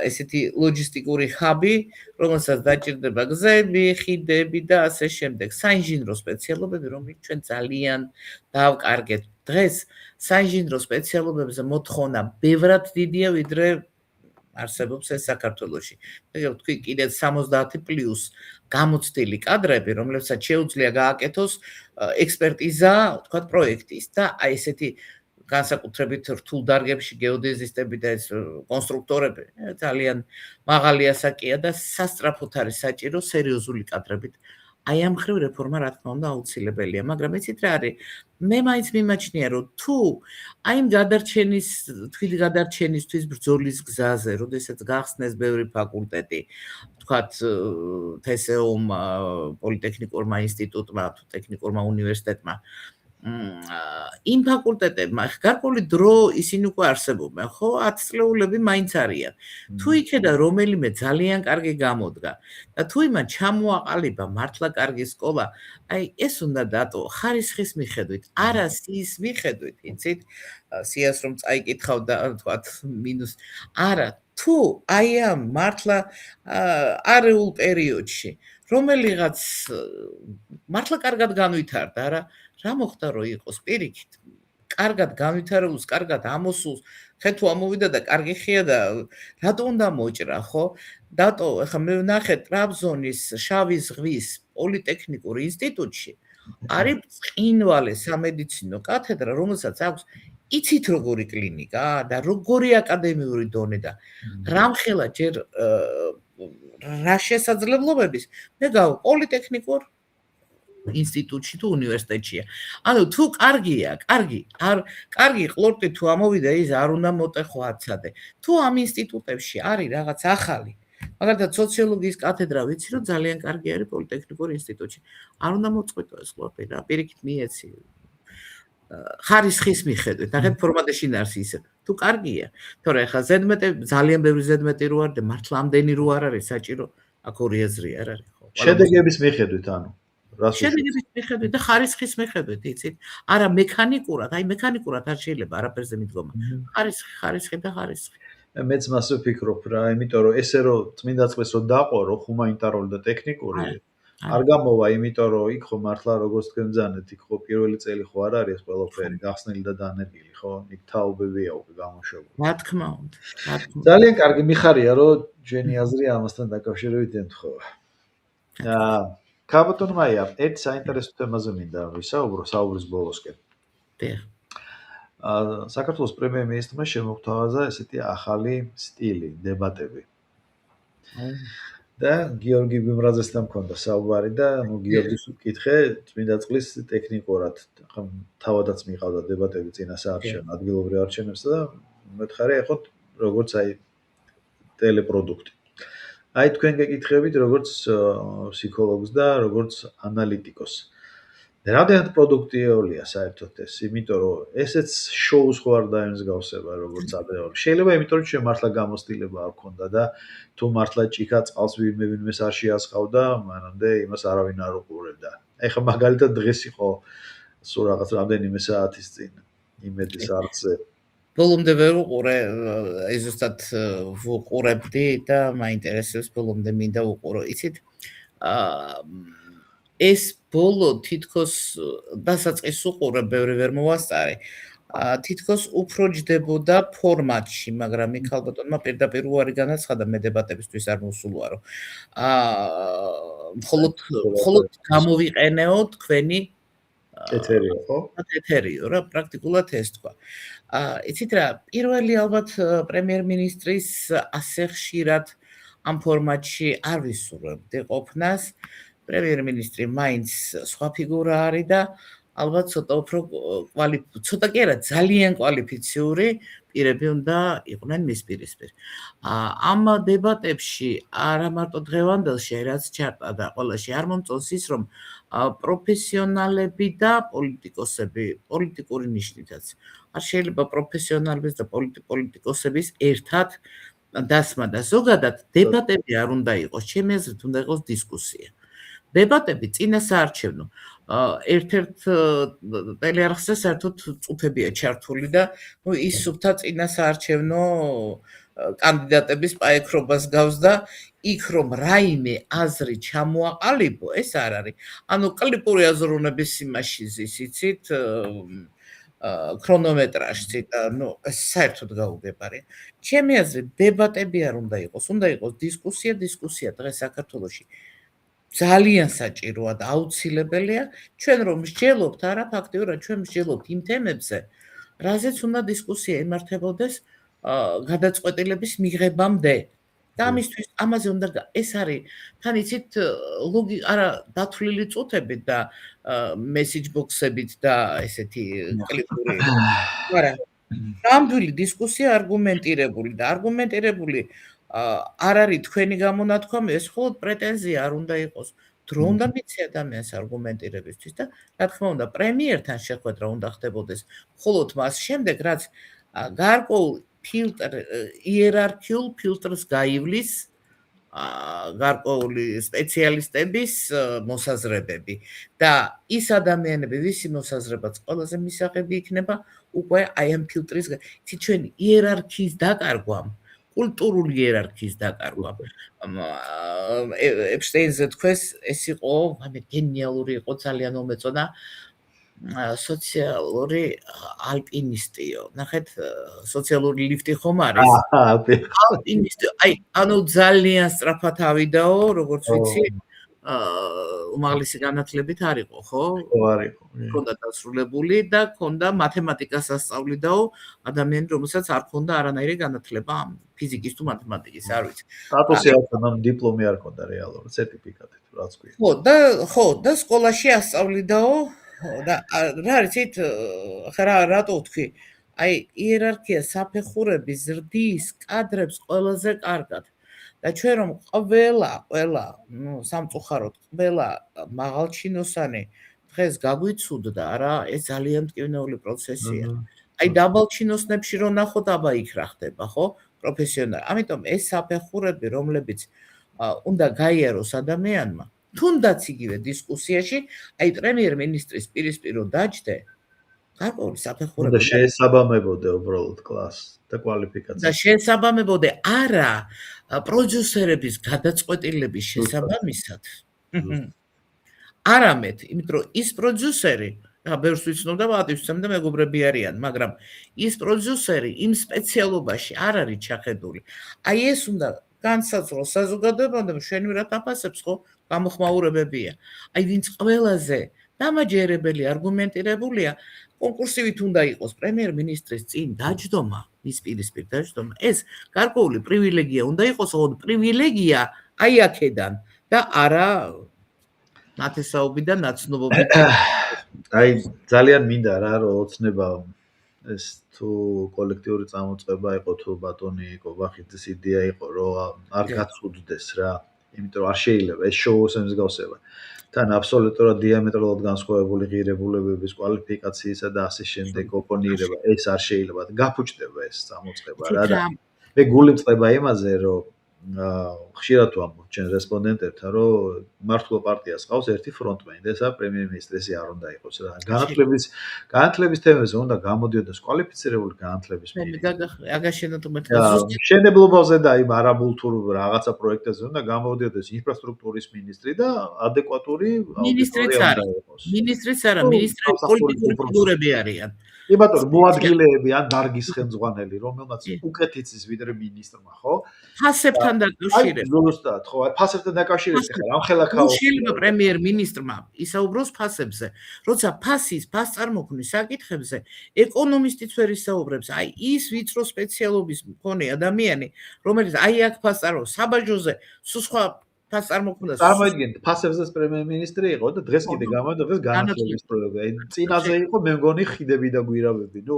ესეთი ლოჯისტიკური ჰაბი, რომელსაც დაჭირდება გზები, ხიდები და ასე შემდეგ, საინჟინრო სპეციალობები, რომელიც ჩვენ ძალიან დავკარგეთ. დღეს საინჟინრო სპეციალობებზე მოთხოვნა ბევრად დიდია, ვიდრე არსებობს ეს საქართველოში. მე ვთქვი, კიდევ 70+ გამოცდილი კადრები, რომლებსაც შეუძლია გააკეთოს ექსპერტიზა, თქვათ, პროექტის და აი ესეთი განსაკუთრებით რთულ დარგებში გეოდეზისტები და ეს კონსტრუქტორები ძალიან მაღალი ასაკია და სასწრაფოდ არის საჭირო სერიოზული კადრებით. აი ამ ხრივ რეფორმა რა თქმა უნდა აუცილებელია, მაგრამ იცით რა არის? მე მაინც მიმაჩნია, რომ თუ აი იმ თვით გადარჩენისთვის ბრძოლის გზაზე, როდესაც გახსნეს ბევრი ფაკულტეტი, თქვათ, თსეომ პოლიტექნიკურმა ინსტიტუტმა, თუ ტექნიკურმა უნივერსიტეტმა, იმ ფაკულტეტებმა გარკვეული დრო ისინი უკვე არსებობენ, ხო? 10 წლეულები მაინც არიან. თუ იქედა რომელიმე ძალიან კარგი გამოდგა და თუ იმან ჩამოაყალიბა მართლა კარგი სკოლა, აი ეს უნდა დატო ხარისხის მიხედვით, არა სიის მიხედვით, იცით? სიას რომ წაიკითხავ და თქვათ მინუს, არა, თუ აი ამ მართლა არეულ პერიოდში რომელიღაც მართლა კარგად განვითარდა, რა მოხდა რომ იყოს პირიქით? კარგად განვითარებულს, კარგად ამოსულს, ხე თუ ამოვიდა და კარგი ხია და რატო უნდა მოჭრა, ხო? დატო, ეხლა მე ვნახე ტრაბზონის შავი ზღვის პოლიტექნიკურ ინსტიტუტში არის წინვალე სამედიცინო კათედრა, რომელსაც აქვს იცით როგორი კლინიკა და როგორი აკადემიური დონე და რამხელა ჯერ რა შესაძლებლობების მე გავ პოლიტექნიკურ ინსტიტუტში თუ უნივერსიტეტშია. ანუ თუ კარგია, კარგი ყლორტი თუ ამოვიდა ის არ უნდა მოტეხო აცადე. თუ ამ ინსტიტუტებში არის რაღაც ახალი, მაგალითად სოციოლოგიის კათედრა ვიცი რომ ძალიან კარგი არის პოლიტექნიკურ ინსტიტუტში. არ უნდა მოწყვეტო ეს ყლორტი რა, პირიქით მიეცი. ხარისხის მიხედვით, ნახეთ ფორმა და შინაარსი ისე. თუ კარგია, თორე ახლა ზედმეტი ძალიან ბევრი ზედმეტი რო არ და მართლა ამდენი რო არ არის საჭირო, აქ ორი აზრი არ არის ხო? შედეგების მიხედვით ანუ შედეგების მიხედვით და ხარისხის მიხედვით, იცით? არა მექანიკურად, აი მექანიკურად არ შეიძლება არაფერზე მიდგომა. ხარისხი და ხარისხი. მეც მასე ვფიქრობ რა, იმიტომ რომ ესე რომ წმინდა წყლის რო დაყო, ჰუმანიტარული და ტექნიკური არ გამოვა, იმიტომ რომ იქ ხო მართლა როგორც თქვენ ბძანეთ, იქ ხო პირველი წელი ხო არ არის ყველაფერი გახსნილი და დანერგილი, ხო? იქ თაობებია უკვე გამოშვებული. რა თქმა უნდა. ძალიან კარგი მიხარია, რომ ჩვენი აზრი ამასთან დაკავშირებით ემთხვევა. ქაბატონ მაია, ერთ საინტერესო თემაზე მინდა ვისაუბრო საუბრის ბოლოსკენ. დიახ. საქართველოს პრემიერ-მინისტრმა შემოგთავაზა ესეთი ახალი სტილი, დებატები. და გიორგი გვიმრაძესთან მქონდა საუბარი და გიორგის ვკითხე წმინდა წყლის ტექნიკურად. ახლა თავადაც მიყავდა დებატები წინა საარჩევნო ადგილობრივ არჩევნებსა და მეთხარი ახოთ როგორც აი ტელეპროდუქტი. აი თქვენ გეკითხებით როგორც ფსიქოლოგს და როგორც ანალიტიკოს. რამდენად პროდუქტიულია საერთოდ ეს, იმიტომ რომ ესეც შოუს ხო არ დაემსგავსება როგორც ადრეული. შეიძლება იმიტომ რომ ჩვენ მართლა გამოცდილება არ ქონდა და თუ მართლა ჭიქა წყალს ვინმეს არ შეასხავდა, მანამდე იმას არავინ არ უყურებდა. ეხლა მაგალითად დღეს იყო სულ რაღაც რამდენიმე საათის წინ იმედის არხზე. ბოლომდე ვერ უყურე, ზუსტად ვუყურებდი და მაინტერესებს ბოლომდე მინდა უყურო. იცით, ეს ბოლო თითქოს დასაწყის უყურე, ბევრი ვერ მოვასწარე. თითქოს უფრო ჯდებოდა ფორმატში, მაგრამ იქ ალბათონმა პირდაპირ უარი განაცხადა მე დებატებისთვის არ მოსულვარო. მხოლოდ გამოვიყენეო თქვენი ეთერიო, ხო? ეთერიო რა, პრაქტიკულად ეს თქვა. იცით რა, პირველი ალბათ პრემიერ-მინისტრის ასე ხშირად ამ ფორმატში არ ვისურვებდი ყოფნას. პრემიერ-მინისტრი მაინც სხვა ფიგურა არის და ალბათ ცოტა კი არა, ძალიან კვალიფიციური პირები უნდა იყვნენ მის პირისპირ. ამ დებატებში არა მარტო დღევანდელში, რაც ჩარტა და ყველაში არ მომწონს ის, რომ პროფესიონალები და პოლიტიკოსები, პოლიტიკური ნიშნითაც. არ შეიძლება პროფესიონალების და პოლიტიკოსების ერთად დასმა და ზოგადად დებატები არ უნდა იყოს, ჩემი აზრით უნდა იყოს დისკუსია. დებატები წინა საარჩევნო ერთ-ერთ ტელეარხზე საერთოდ წუთებია ჩართული და ის სუფთა წინა საარჩევნო კანდიდატების პაექრობას გავს და იქ რომ რაიმე აზრი ჩამოაყალიბო, ეს არ არის. ანუ კლიპური აზროვნების იმაში ზის, იცით, ქრონომეტრაჟში და საერთოდ გაუგებარია. ჩემი აზრით დებატები არ უნდა იყოს, უნდა იყოს დისკუსია დღეს საქართველოში. ძალიან საჭიროა და აუცილებელია ჩვენ რომ მსჯელობთ არა ფაქტიურად ჩვენ მსჯელობთ იმ თემებზე რაზეც უნდა დისკუსია იმართებოდეს გადაწყვეტილების მიღებამდე და ამისთვის ამაზე უნდა ეს არის თან იცით არა დათვლილი წუთებით და მესეჯ ბოქსებით და ესეთი კლიპური არა ნამდვილი დისკუსია არგუმენტირებული და არგუმენტირებული არ არის თქვენი გამონათქვამი, ეს მხოლოდ პრეტენზია არ უნდა იყოს. დრო უნდა მიცე ადამიანს არგუმენტირებისთვის და რა თქმა უნდა, პრემიერთან შეხვედრა უნდა ხდებოდეს მხოლოდ მას შემდეგ, რაც გარკვეულ იერარქიულ ფილტრს გაივლის გარკვეული სპეციალისტების მოსაზრებები და ის ადამიანები, ვისი მოსაზრებაც ყველაზე მისაღები იქნება, უკვე აი ამ ფილტრის იცით ჩვენ იერარქიის დაკარგვამ კულტურული იერარქიის დაკარგვა. ეპშტეინზე თქვეს, ეს იყო, გენიალური იყო, ძალიან მომეწონა სოციალური ალპინისტიო. ნახეთ, სოციალური ლიფტი ხომ არის? ალპინისტი, აი, ანუ ძალიან სწრაფად ავიდაო, როგორც ვიცი, უმაღლესი განათლებით არ იყო, ხო? ხო, არ იყო. ქონდა დასრულებული და ქონდა მათემატიკას ასწავლიდაო ადამიანი, რომელსაც არ ქონდა არანაირი განათლება ფიზიკის თუ მათემატიკის, არ ვიცი. სტატუსი არ ქონდა, დიპლომი არ ქონდა რეალურად, სერტიფიკატი თუ რაც ქვია. ხო, და სკოლაში ასწავლიდაო და რა არიცით, ხა რატო ვთქვი? აი, იერარქია საფეხურები ზრდის კადრებს ყველაზე კარგად. და ჩვენ რომ ყველა, სამწუხაროდ, ყველა მაღალჩინოსანი დღეს გაგვიცუდდა რა, ეს ძალიან მტკივნეული პროცესია. აი დაბალჩინოსნებში რომ ნახოთ, აბა იქ რა ხდება, ხო? პროფესიონალი. ამიტომ ეს საფეხურები, რომლებიც უნდა გაიაროს ადამიანმა, თუნდაც იგივე დისკუსიაში, აი პრემიერ-მინისტრის პირისპირ დაჯდე, გარკვეული საფეხურები და შეესაბამებოდე უბრალოდ კლასს და კვალიფიკაციას. და შეესაბამებოდე არა პროდიუსერების გადაწყვეტილების შესაბამისად. არამედ, იმიტომ რომ ის პროდიუსერი, ბევრს ვიცნობ და პატივისცემ და მეგობრები არიან, მაგრამ ის პროდიუსერი იმ სპეციალობაში არ არის ჩახედული. აი ეს უნდა განსაზღვროს საზოგადოებამ და მშვენივრად აფასებს, ხო? გამოხმაურებებია. აი ვინც ყველაზე დამაჯერებელი არგუმენტირებულია, კონკურსივით უნდა იყოს პრემიერ-მინისტრის წინ დაჯდომა, მის პირისპირ დაჯდომა. ეს გარკვეული პრივილეგია უნდა იყოს, ოღონდ პრივილეგია აი აქედან და არა ნათესაობიდან, ნაცნობობით. აი ძალიან მინდა რა რომ ოცნება ეს თუ კოლექტიური წამოწყება იყო თუ ბატონი კობახიძის იდეა იყო რომ არ გაცუდდეს რა, იმიტომ რომ არ შეიძლება ეს შოუს ემსგავსება. თან აბსოლუტურად დიამეტრალურად განსხვავებული ღირებულებების კვალიფიკაციისა და ასე შემდეგ ოპონირება ეს არ შეიძლება გაფუჭდება ეს წამოწყება რა და მე გული მწყება იმაზე რომ ხშირად ვამბობ ჩვენ რესპონდენტებთან რომ მართლა პარტიას ყავს ერთი ფრონტმენი და ესაა პრემიერ-მინისტრი ესე არ უნდა იყოს რა განათლების თემაზე უნდა გამოდიოდეს კვალიფიცირებული განათლების მინისტრი აგაშენოთ მშენებლობაზე და იმ არაბულ თუ რაღაცა პროექტებზე უნდა გამოდიოდეს ინფრასტრუქტურის მინისტრი და ადეკვატური მინისტრიც არის მინისტრიც არა მინისტრები პოლიტიკური ფიგურები არიან იბატონო მოადგილეები ან დარგის ხელმძღვანელი რომელმაც უკეთ იცის ვიდრე მინისტრმა ხო ფასებთან დაკავშირებით ზუსტად ხო აი ფასებთან დაკავშირებით ხარ ამხელა ქაოსი შეიძლება პრემიერ-მინისტრმა ისაუბროს ფასებზე როცა ფასის წარმოქმნის საკითხებზე ეკონომისტიც ვერ ისაუბრებს აი ის ვიწრო სპეციალობის მქონე ადამიანი რომელიც აი აქ ფას წარმოქმნის საბაჟოზე სულ სხვა ფას წარმოქმნას წარმოიდგინეთ ფასებზეც პრემიერ-მინისტრი იყო და დღეს კიდე გამოვიდა დღეს განათლების პროექტი აი წინაზე იყო მე მგონი ხიდები და გვირაბები ნუ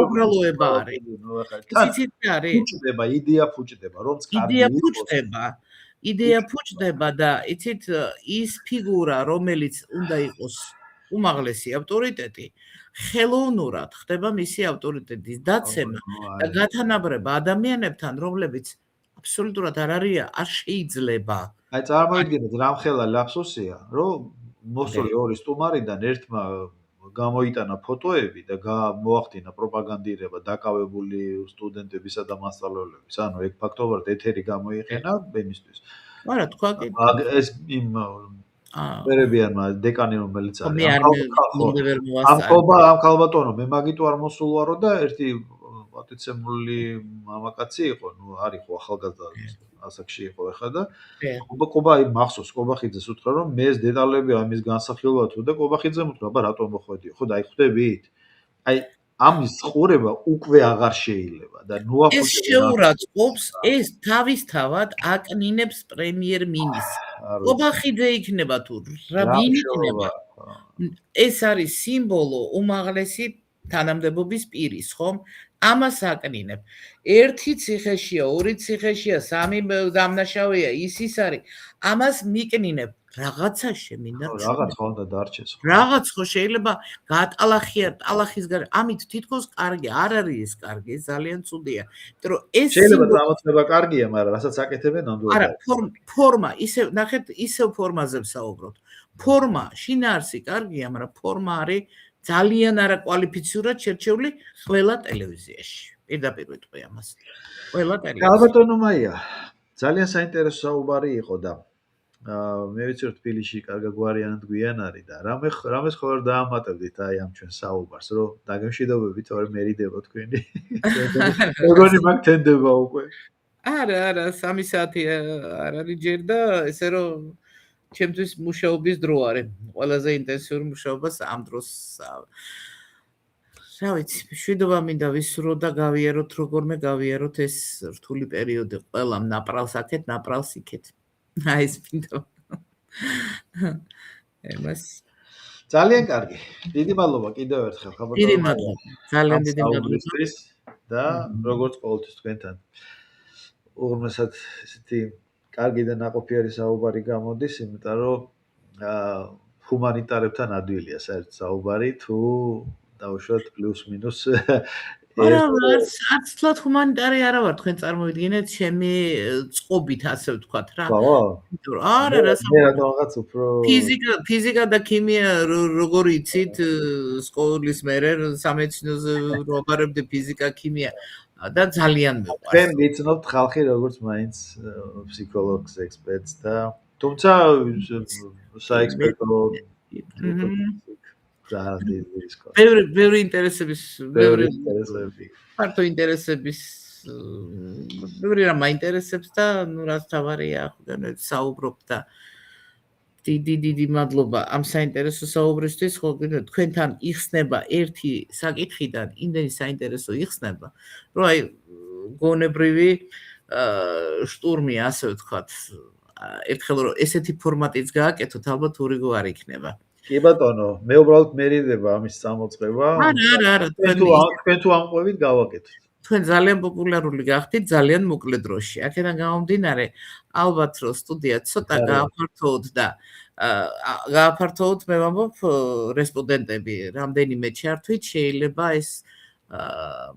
უბრალოება არის იცით არის ფუჭდება იდეა ფუჭდება რომც კარგი იდეა ფუჭდება და იცით ის ფიგურა რომელიც უნდა იყოს უმაღლესი ავტორიტეტი ხელოვნურად ხდება მისი ავტორიტეტის დაცემა და გათანაბრება ადამიანებთან რომლებიც აბსოლუტურად არ შეიძლება. აი წარმოიდგინეთ რამხელა ლაფსოსია, რომ მოსული ორი სტუმარიდან ერთმა გამოიტანა ფოტოები და მოახდინა პროპაგანდირება დაკავებული სტუდენტებისა და მასწავლებლების. ანუ ეგ ფაქტობრივად ეთერი გამოიყენა იმისთვის. არა, თქვა კი. ეს იმ პერებიანმა დეკანი რომელიც არის. ამ ქალბატონო მე მაგიტო არ მოსულვარო და ერთი პატიცემული მამაკაცი იყო, ნუ არის ხო ახალგაზრდა ასაკში იყო ახლა და ყობა აი მახსოვს კობახიძეს უთხრა რომ მე ეს დეტალები ამის განსახილვა თუ და კობახიძემ უთხრა ბა რატომ მოხვედიო ხო და აი ხვდებით აი ამის ყურება უკვე აღარ შეიძლება და ნუ ეს შეურაცხყოფს ეს თავისთავად აკნინებს პრემიერ-მინისტრს კობახიძე იქნება თუ რა ვინ იქნება ეს არის სიმბოლო უმაღლესი თანამდებობის პირის ხომ ამას აკნინებ. ერთი ციხეშია, ორი ციხეშია, სამი დამნაშავეა, ის არის. ამას მიკნინებ. რაღაცა შემინდა. რაღაც ხო უნდა დარჩეს. რაღაც ხო შეიძლება გაატალახია, ტალახის გარე. ამით თითქოს კარგი, არ არის ეს კარგი, ძალიან ცუდია. იმიტომ რომ ეს შეიძლება წამოწება კარგია, მაგრამ რასაც აკეთებენ ნამდვილად. არა, ფორმა, ისე ნახეთ, ისევ ფორმაზე ვსაუბრობთ. ფორმა, შინაარსი კარგია, მაგრამ ფორმა არის ძალიან არაკვალიფიციურად შერჩეული ყველა ტელევიზიაში. პირდაპირ ვიტყვი ამას. ყველა ტელევიზიაში. ალბათონო მაია, ძალიან საინტერესო საუბარი იყო და მე ვიცი რომ თბილისში კარგაგვარიანად გვიან არის და რამეს ხოლმე დაამატებდით აი ამ ჩვენ საუბარს, რომ დაგემშვიდობებით ორი მერიდება თქვენი. როგორი მაგ თენდება უკვე? არა, 3 საათი არ არის ჯერ და ესე რომ ჩემთვის მუშაობის დრო არის. ყველაზე ინტენსიური მუშაობას ამ დროს რა ვიცი, მშვიდობა მინდა ვისურვო და გავიაროთ როგორმე გავიაროთ ეს რთული პერიოდი. ყველამ ნაპრალს აქეთ, ნაპრალს იქეთ. აი ეს მინდა. ემას ძალიან კარგი. დიდი მადლობა კიდევ ერთხელ ხაბატონო. დიდი მადლობა. ძალიან დიდი მადლობა და როგორც ყოველთვის თქვენთან. უღრმესად ესეთი კარგი და ნაყოფიერი საუბარი გამოდის, იმიტომ რომ ჰუმანიტარებთან ადვილია საერთოდ საუბარი, თუ დავუშვათ პლუს მინუს არა, არც თლად ჰუმანიტარი არა ვარ, თქვენ წარმოვიდგინეთ ჩემი წყობით, ასე ვთქვათ რა. ხო. არა, მე რაღაც უფრო ფიზიკა და ქიმია როგორ იცით სკოლის მერე სამეცნიეროზე ვაბარებდი ფიზიკა, ქიმია და ძალიან მეყვარს. თქვენ გიცნობთ ხალხი როგორც მაინც ფსიქოლოგს, ექსპერტს და თუმცა საექსპერტო ბევრი ინტერესების, ფართო ინტერესების ბევრი რამ მაინტერესებს და ნუ რაც თავარია ახლა საუბრობ და დიდი მადლობა ამ საინტერესო საუბრისთვის. ხო, თქვენთან იხსნება ერთი საკითხიდან, იმდენი საინტერესო იხსნება, რომ აი გონებრივი შტურმი, ასე ვთქვათ, ერთხელ რომ ესეთი ფორმატიც გააკეთოთ, ალბათ ურიგო არ იქნება. კი ბატონო, მე უბრალოდ მერიდება ამის წამოწყება. არა, თქვენ თუ ამყვებით გავაკეთოთ. თქვენ ძალიან პოპულარული გახდით ძალიან მოკლე დროში. აქედან გამომდინარე, ალბათ რომ სტუდია ცოტა გააფართოვოთ და გააფართოვოთ, მე ვამბობ, რესპონდენტები, რამდენიმე ჩართვით შეიძლება ეს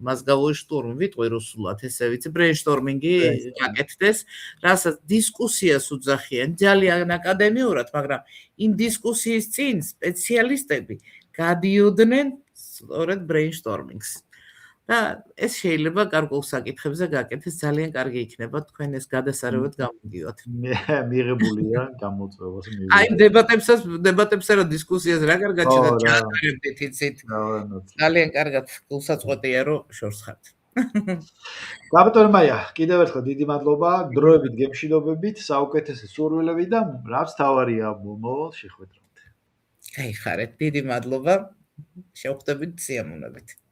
მაზგავოი შტურმი ვიტყვი რუსულად, ესე ვიცი, ბრეინშტორმინგი გაკეთდეს, რასაც დისკუსიას უძახიან ძალიან აკადემიურად, მაგრამ იმ დისკუსიის წინ სპეციალისტები გადიოდნენ სწორედ ბრეინშტორმინგს. და ეს შეიძლება გარკვეულ საკითხებზე გაკეთდეს, ძალიან კარგი იქნება თქვენ ეს გადასარევად გამოდივათ. მიღებულია გამოწვევას მივიღეთ. აი დებატებსა და დისკუსიას რა კარგად ჩაატარებდით, იცით? ძალიან კარგად გულსაწყვეტია, რომ შორს ხართ. გაბატონო მაია, კიდევ ერთხელ დიდი მადლობა, დროებით გემშვიდობებით, საუკეთესო სურვილები და რაც თავარია მომავალ შეხვედრამდე. გაიხარეთ, დიდი მადლობა. შევხვდებით სიამოვნებით.